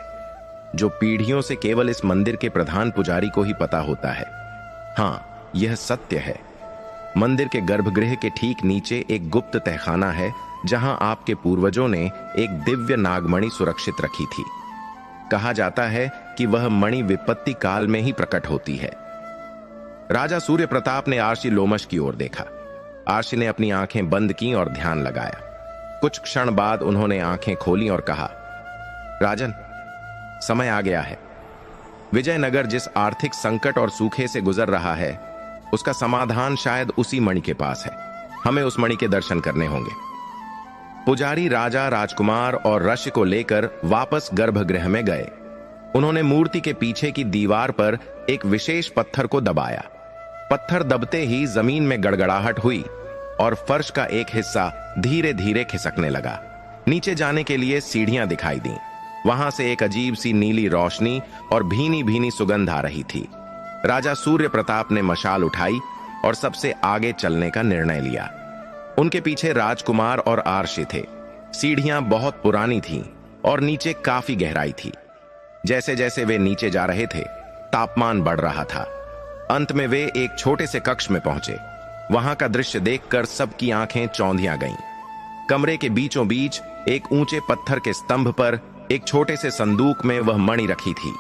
जो पीढ़ियों से केवल इस मंदिर के प्रधान पुजारी को ही पता होता है। हां, यह सत्य है। मंदिर के गर्भगृह के ठीक नीचे एक गुप्त तहखाना है, जहां आपके पूर्वजों ने एक दिव्य नागमणि सुरक्षित रखी थी। कहा जाता है कि वह मणि विपत्ति काल में ही प्रकट होती है। राजा सूर्य प्रताप ने आर्षि लोमश की ओर देखा। आर्षि ने अपनी आंखें बंद की और ध्यान लगाया। कुछ क्षण बाद उन्होंने आंखें खोली और कहा, राजन, समय आ गया है। विजयनगर जिस आर्थिक संकट और सूखे से गुजर रहा है, उसका समाधान शायद उसी मणि के पास है। हमें उस मणि के दर्शन करने होंगे। पुजारी राजा, राजकुमार और रश्य को लेकर वापस गर्भगृह में गए। उन्होंने मूर्ति के पीछे की दीवार पर एक विशेष पत्थर को दबाया। पत्थर दबते ही जमीन में गड़गड़ाहट हुई और फर्श का एक हिस्सा धीरे धीरे खिसकने लगा। नीचे जाने के लिए सीढ़ियां दिखाई दी। वहां से एक अजीब सी नीली रोशनी और भीनी भीनी सुगंध आ रही थी। राजा सूर्य प्रताप ने मशाल उठाई और सबसे आगे चलने का निर्णय लिया। उनके पीछे राजकुमार और आर्षि थे। सीढ़ियां बहुत पुरानी थीं और नीचे काफी गहराई थी। जैसे जैसे वे नीचे जा रहे थे, तापमान बढ़ रहा था। अंत में वे एक छोटे से कक्ष में पहुंचे। वहां का दृश्य देखकर सबकी आंखें चौंधिया गईं। कमरे के बीचों बीच एक ऊंचे पत्थर के स्तंभ पर एक छोटे से संदूक में वह मणि रखी थी।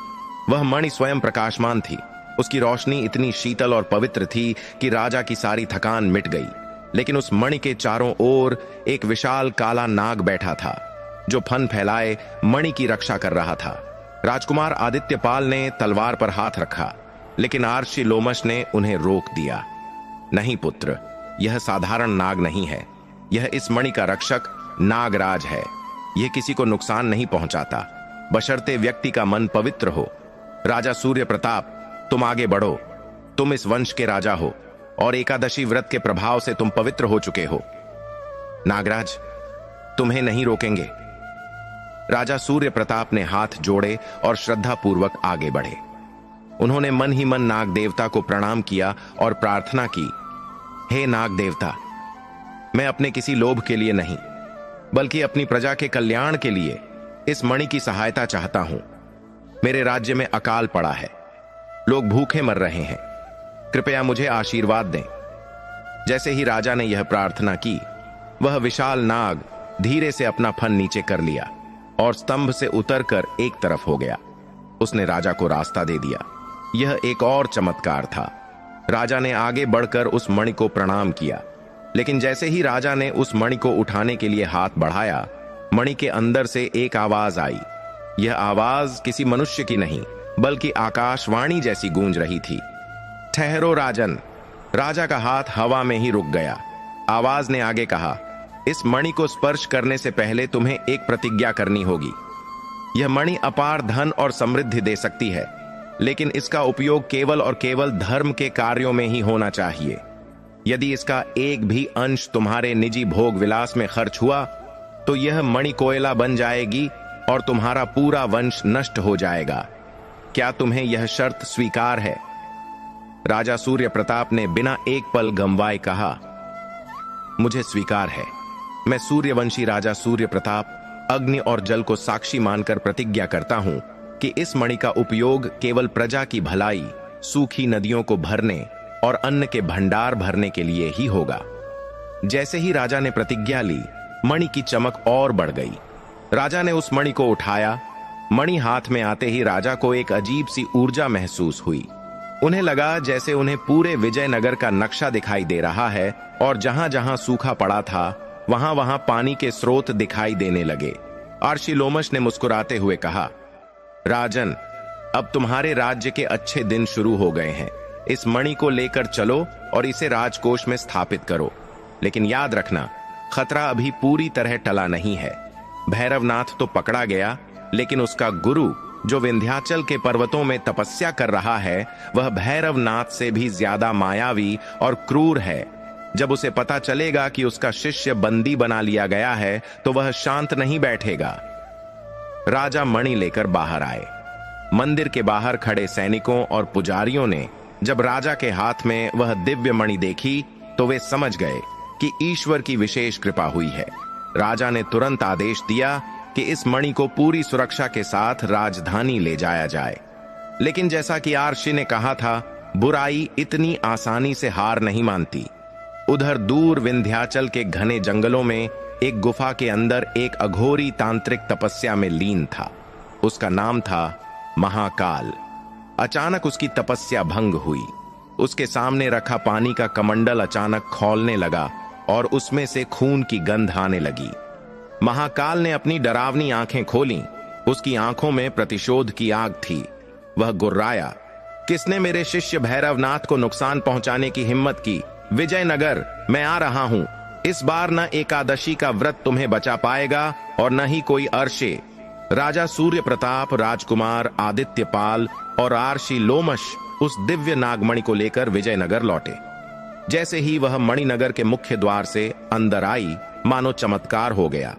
वह मणि स्वयं प्रकाशमान थी। उसकी रोशनी इतनी शीतल और पवित्र थी कि राजा की सारी थकान मिट गई। लेकिन उस मणि के चारों ओर एक विशाल काला नाग बैठा था, जो फन फैलाए मणि की रक्षा कर रहा था। राजकुमार आदित्यपाल ने तलवार पर हाथ रखा, लेकिन आर्षि लोमश ने उन्हें रोक दिया। नहीं पुत्र, यह साधारण नाग नहीं है। यह इस मणि का रक्षक नागराज है। यह किसी को नुकसान नहीं पहुंचाता, बशर्ते व्यक्ति का मन पवित्र हो। राजा सूर्य प्रताप, तुम आगे बढ़ो। तुम इस वंश के राजा हो और एकादशी व्रत के प्रभाव से तुम पवित्र हो चुके हो। नागराज, तुम्हें नहीं रोकेंगे। राजा सूर्य प्रताप ने हाथ जोड़े और श्रद्धापूर्वक आगे बढ़े। उन्होंने मन ही मन नाग देवता को प्रणाम किया और प्रार्थना की, हे नाग देवता, मैं अपने किसी लोभ के लिए नहीं, बल्कि अपनी प्रजा के कल्याण के लिए इस मणि की सहायता चाहता हूं। मेरे राज्य में अकाल पड़ा है, लोग भूखे मर रहे हैं। कृपया मुझे आशीर्वाद दें। जैसे ही राजा ने यह प्रार्थना की, वह विशाल नाग धीरे से अपना फन नीचे कर लिया और स्तंभ से उतरकर एक तरफ हो गया। उसने राजा को रास्ता दे दिया। यह एक और चमत्कार था। राजा ने आगे बढ़कर उस मणि को प्रणाम किया, लेकिन जैसे ही राजा ने उस मणि को उठाने के लिए हाथ बढ़ाया, मणि के अंदर से एक आवाज आई। यह आवाज किसी मनुष्य की नहीं, बल्कि आकाशवाणी जैसी गूंज रही थी। ठहरो राजन। राजा का हाथ हवा में ही रुक गया। आवाज ने आगे कहा, इस मणि को स्पर्श करने से पहले तुम्हें एक प्रतिज्ञा करनी होगी। यह मणि अपार धन और समृद्धि दे सकती है, लेकिन इसका उपयोग केवल और केवल धर्म के कार्यों में ही होना चाहिए। यदि इसका एक भी अंश तुम्हारे निजी भोग विलास में खर्च हुआ, तो यह मणि कोयला बन जाएगी और तुम्हारा पूरा वंश नष्ट हो जाएगा। क्या तुम्हें यह शर्त स्वीकार है? राजा सूर्य प्रताप ने बिना एक पल गंवाए कहा, मुझे स्वीकार है। मैं सूर्यवंशी राजा सूर्य प्रताप अग्नि और जल को साक्षी मानकर प्रतिज्ञा करता हूं कि इस मणि का उपयोग केवल प्रजा की भलाई, सूखी नदियों को भरने और अन्न के भंडार भरने के लिए ही होगा। जैसे ही राजा ने प्रतिज्ञा ली, मणि की चमक और बढ़ गई। राजा ने उस मणि को उठाया। मणि हाथ में आते ही राजा को एक अजीब सी ऊर्जा महसूस हुई। उन्हें लगा जैसे उन्हें पूरे विजयनगर का नक्शा दिखाई दे रहा है और जहां जहां सूखा पड़ा था, वहां वहां पानी के स्रोत दिखाई देने लगे। आर्षि लोमश ने मुस्कुराते हुए कहा, राजन, अब तुम्हारे राज्य के अच्छे दिन शुरू हो गए हैं। इस मणि को लेकर चलो और इसे राजकोष में स्थापित करो। लेकिन याद रखना, खतरा अभी पूरी तरह टला नहीं है। भैरवनाथ तो पकड़ा गया, लेकिन उसका गुरु जो विंध्याचल के पर्वतों में तपस्या कर रहा है, वह भैरवनाथ से भी ज्यादा मायावी और क्रूर है। जब उसे पता चलेगा कि उसका शिष्य बंदी बना लिया गया है, तो वह शांत नहीं बैठेगा। राजा मणि लेकर बाहर आए। मंदिर के बाहर खड़े सैनिकों और पुजारियों ने जब राजा के हाथ में वह दिव्य मणि देखी, तो वे समझ गए कि ईश्वर की विशेष कृपा हुई है। राजा ने तुरंत आदेश दिया कि इस मणि को पूरी सुरक्षा के साथ राजधानी ले जाया जाए। लेकिन जैसा कि आर्षि ने कहा था, बुराई इतनी आसानी से हार नहीं मानती। उधर दूर विंध्याचल के घने जंगलों में एक गुफा के अंदर एक अघोरी तांत्रिक तपस्या में लीन था। उसका नाम था महाकाल। अचानक उसकी तपस्या भंग हुई। उसके सामने रखा पानी का कमंडल अचानक खौलने लगा और उसमें से खून की गंध आने लगी। महाकाल ने अपनी डरावनी आंखें खोलीं। उसकी आंखों में प्रतिशोध की आग थी। वह गुर्राया, किसने मेरे शिष्य भैरवनाथ को नुकसान पहुंचाने की हिम्मत की? विजयनगर, मैं आ रहा हूं। इस बार न एकादशी का व्रत तुम्हें बचा पाएगा और न ही कोई अर्शे। राजा सूर्य प्रताप, राजकुमार आदित्यपाल और आर्षि लोमश उस दिव्य नागमणि को लेकर विजयनगर लौटे। जैसे ही वह मणिनगर के मुख्य द्वार से अंदर आई, मानो चमत्कार हो गया।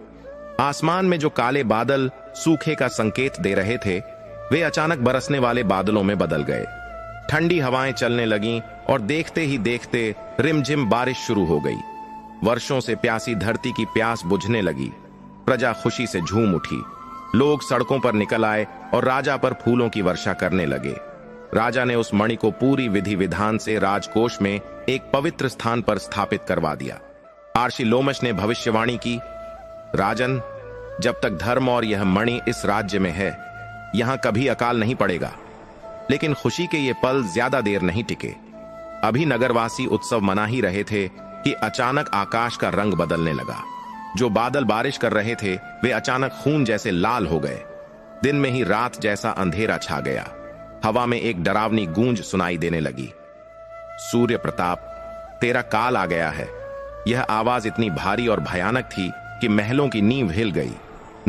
आसमान में जो काले बादल सूखे का संकेत दे रहे थे, वे अचानक बरसने वाले बादलों में बदल गए। ठंडी हवाएं चलने लगीं और देखते ही देखते रिमझिम बारिश शुरू हो गई। वर्षों से प्यासी धरती की प्यास बुझने लगी। प्रजा खुशी से झूम उठी। लोग सड़कों पर निकल आए और राजा पर फूलों की वर्षा करने लगे। राजा ने उस मणि को पूरी विधि विधान से राजकोष में एक पवित्र स्थान पर स्थापित करवा दिया। आर्षि लोमश ने भविष्यवाणी की, राजन, जब तक धर्म और यह मणि इस राज्य में है, यहां कभी अकाल नहीं पड़ेगा। लेकिन खुशी के ये पल ज्यादा देर नहीं टिके। अभी नगरवासी उत्सव मना ही रहे थे कि अचानक आकाश का रंग बदलने लगा। जो बादल बारिश कर रहे थे, वे अचानक खून जैसे लाल हो गए। दिन में ही रात जैसा अंधेरा छा गया। हवा में एक डरावनी गूंज सुनाई देने लगी, सूर्य प्रताप, तेरा काल आ गया है। यह आवाज इतनी भारी और भयानक थी कि महलों की नींव हिल गई।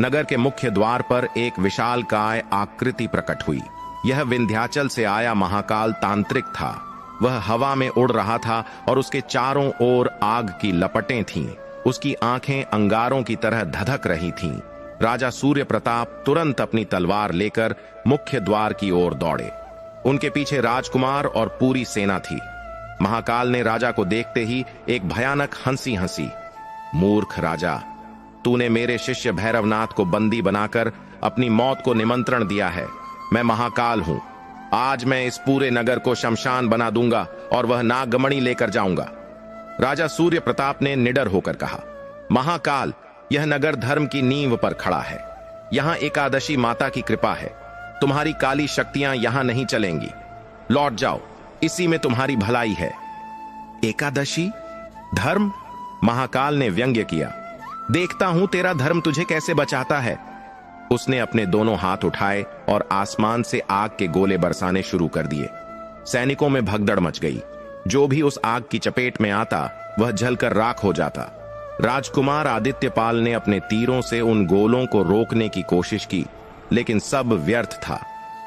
नगर के मुख्य द्वार पर एक विशालकाय आकृति प्रकट हुई। यह विंध्याचल से आया महाकाल तांत्रिक था। वह हवा में उड़ रहा था और उसके चारों ओर आग की लपटें थीं। उसकी आंखें अंगारों की तरह धधक रही थीं। राजा सूर्य प्रताप तुरंत अपनी तलवार लेकर मुख्य द्वार की ओर दौड़े। उनके पीछे राजकुमार और पूरी सेना थी। महाकाल ने राजा को देखते ही एक भयानक हंसी हंसी, मूर्ख राजा, तूने मेरे शिष्य भैरवनाथ को बंदी बनाकर अपनी मौत को निमंत्रण दिया है। मैं महाकाल हूं। आज मैं इस पूरे नगर को शमशान बना दूंगा और वह नागमणि लेकर जाऊंगा। राजा सूर्य प्रताप ने निडर होकर कहा, महाकाल, यह नगर धर्म की नींव पर खड़ा है। यहां एकादशी माता की कृपा है। तुम्हारी काली शक्तियां यहां नहीं चलेंगी। लौट जाओ, इसी में तुम्हारी भलाई है। एकादशी? धर्म? महाकाल ने व्यंग्य किया। देखता हूं तेरा धर्म तुझे कैसे बचाता है। उसने अपने दोनों हाथ उठाए और आसमान से आग के गोले बरसाने शुरू कर दिए। सैनिकों में भगदड़ मच गई। जो भी उस आग की चपेट में आता, वह जलकर राख हो जाता। राजकुमार आदित्यपाल ने अपने तीरों से उन गोलों को रोकने की कोशिश की, लेकिन सब व्यर्थ था।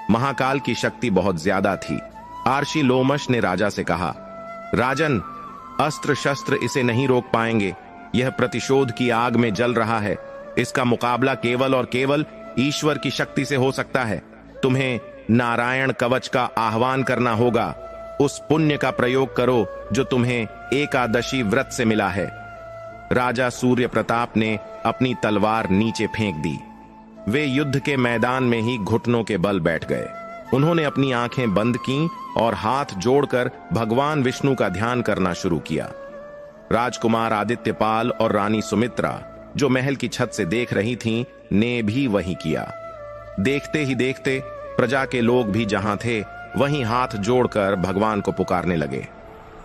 महाकाल की शक्ति बहुत ज्यादा थी। आर्षि लोमश ने राजा से कहा, राजन, अस्त्र शस्त्र इसे नहीं रोक पाएंगे। यह प्रतिशोध की आग में जल रहा है। इसका मुकाबला केवल और केवल ईश्वर की शक्ति से हो सकता है। तुम्हें नारायण कवच का आह्वान करना होगा। उस पुण्य का प्रयोग करो जो तुम्हें एकादशी व्रत से मिला है। राजा सूर्य प्रताप ने अपनी तलवार नीचे फेंक दी। वे युद्ध के मैदान में ही घुटनों के बल बैठ गए। उन्होंने अपनी आंखें बंद कीं और हाथ जोड़कर भगवान विष्णु का ध्यान करना शुरू किया। राजकुमार आदित्यपाल और रानी सुमित्रा, जो महल की छत से देख रही थीं, ने भी वही किया। देखते ही देखते प्रजा के लोग भी जहां थे, वहीं हाथ जोड़कर भगवान को पुकारने लगे,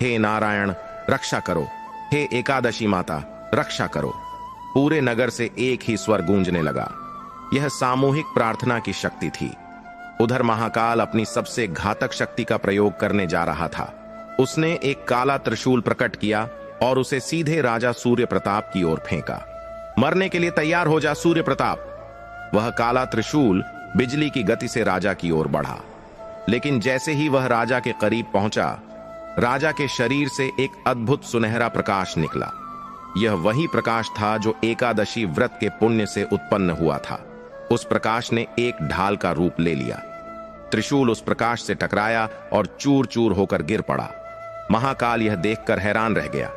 हे नारायण, रक्षा करो। हे एकादशी माता, रक्षा करो। पूरे नगर से एक ही स्वर गूंजने लगा। यह सामूहिक प्रार्थना की शक्ति थी। उधर महाकाल अपनी सबसे घातक शक्ति का प्रयोग करने जा रहा था। उसने एक काला त्रिशूल प्रकट किया और उसे सीधे राजा सूर्य प्रताप की ओर फेंका। मरने के लिए तैयार हो जा सूर्य प्रताप। वह काला त्रिशूल बिजली की गति से राजा की ओर बढ़ा। लेकिन जैसे ही वह राजा के करीब पहुंचा, राजा के शरीर से एक अद्भुत सुनहरा प्रकाश निकला। यह वही प्रकाश था जो एकादशी व्रत के पुण्य से उत्पन्न हुआ था। उस प्रकाश ने एक ढाल का रूप ले लिया। त्रिशूल उस प्रकाश से टकराया और चूर चूर होकर गिर पड़ा। महाकाल यह देखकर हैरान रह गया।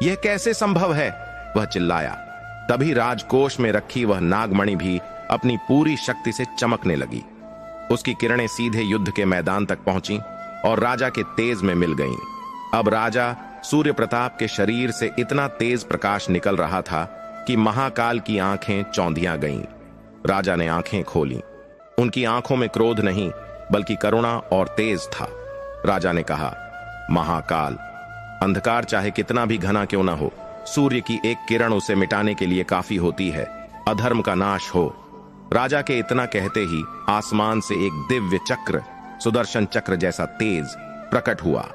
यह कैसे संभव है? वह चिल्लाया। तभी राजकोष में रखी वह नागमणि भी अपनी पूरी शक्ति से चमकने लगी। उसकी किरणें सीधे युद्ध के मैदान तक पहुंची और राजा के तेज में मिल गईं। अब राजा सूर्य प्रताप के शरीर से इतना तेज प्रकाश निकल रहा था कि महाकाल की आंखें चौंधियां गईं। राजा ने आंखें खोली। उनकी आंखों में क्रोध नहीं बल्कि करुणा और तेज था। राजा ने कहा, महाकाल, अंधकार चाहे कितना भी घना क्यों ना हो, सूर्य की एक किरण उसे मिटाने के लिए काफी होती है। अधर्म का नाश हो। राजा के इतना कहते ही आसमान से एक दिव्य चक्र, सुदर्शन चक्र जैसा तेज, प्रकट हुआ।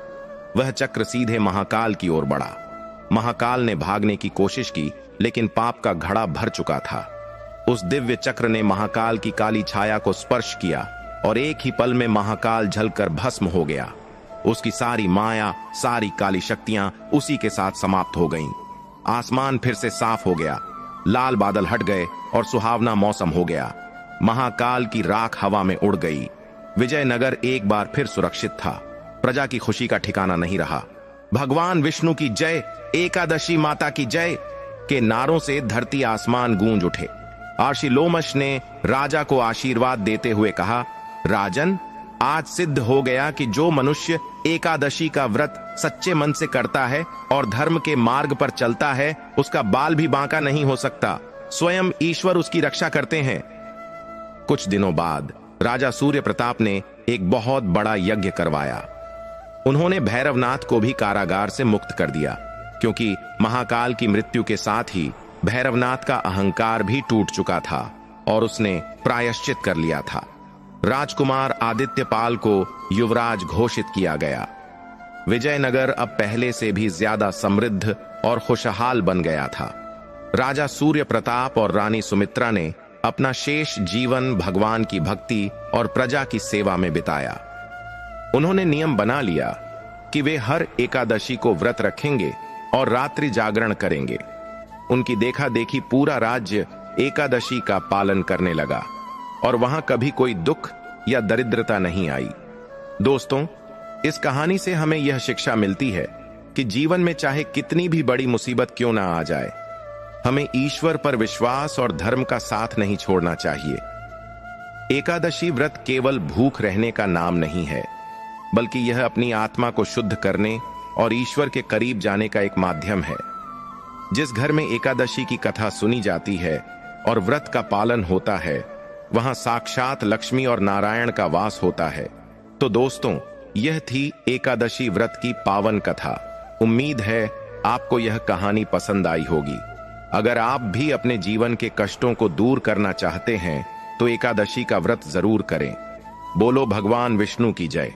वह चक्र सीधे महाकाल की ओर बढ़ा। महाकाल ने भागने की कोशिश की, लेकिन पाप का घड़ा भर चुका था। उस दिव्य चक्र ने महाकाल की काली छाया को स्पर्श किया और एक ही पल में महाकाल जलकर भस्म हो गया। उसकी सारी माया, सारी काली शक्तियां उसी के साथ समाप्त हो गईं। आसमान फिर से साफ हो गया, लाल बादल हट गए और सुहावना मौसम हो गया। महाकाल की राख हवा में उड़ गई। विजयनगर एक बार फिर सुरक्षित था। प्रजा की खुशी का ठिकाना नहीं रहा। भगवान विष्णु की जय, एकादशी माता की जय के नारों से धरती आसमान गूंज उठे। आर्षिलोमश ने राजा को आशीर्वाद देते हुए कहा, राजन, आज सिद्ध हो गया कि जो मनुष्य एकादशी का व्रत सच्चे मन से करता है और धर्म के मार्ग पर चलता है, उसका बाल भी बांका नहीं हो सकता। स्वयं ईश्वर उसकी रक्षा करते हैं। कुछ दिनों बाद राजा सूर्य प्रताप ने एक बहुत बड़ा यज्ञ करवाया। उन्होंने भैरवनाथ को भी कारागार से मुक्त कर दिया, क्योंकि महाकाल की मृत्यु के साथ ही भैरवनाथ का अहंकार भी टूट चुका था और उसने प्रायश्चित कर लिया था। राजकुमार आदित्यपाल को युवराज घोषित किया गया। विजयनगर अब पहले से भी ज्यादा समृद्ध और खुशहाल बन गया था। राजा सूर्य प्रताप और रानी सुमित्रा ने अपना शेष जीवन भगवान की भक्ति और प्रजा की सेवा में बिताया। उन्होंने नियम बना लिया कि वे हर एकादशी को व्रत रखेंगे और रात्रि जागरण करेंगे। उनकी देखा देखी पूरा राज्य एकादशी का पालन करने लगा और वहां कभी कोई दुख या दरिद्रता नहीं आई। दोस्तों, इस कहानी से हमें यह शिक्षा मिलती है कि जीवन में चाहे कितनी भी बड़ी मुसीबत क्यों ना आ जाए, हमें ईश्वर पर विश्वास और धर्म का साथ नहीं छोड़ना चाहिए। एकादशी व्रत केवल भूख रहने का नाम नहीं है, बल्कि यह अपनी आत्मा को शुद्ध करने और ईश्वर के करीब जाने का एक माध्यम है। जिस घर में एकादशी की कथा सुनी जाती है और व्रत का पालन होता है, वहां साक्षात लक्ष्मी और नारायण का वास होता है। तो दोस्तों, यह थी एकादशी व्रत की पावन कथा। उम्मीद है आपको यह कहानी पसंद आई होगी। अगर आप भी अपने जीवन के कष्टों को दूर करना चाहते हैं तो एकादशी का व्रत जरूर करें। बोलो भगवान विष्णु की जय।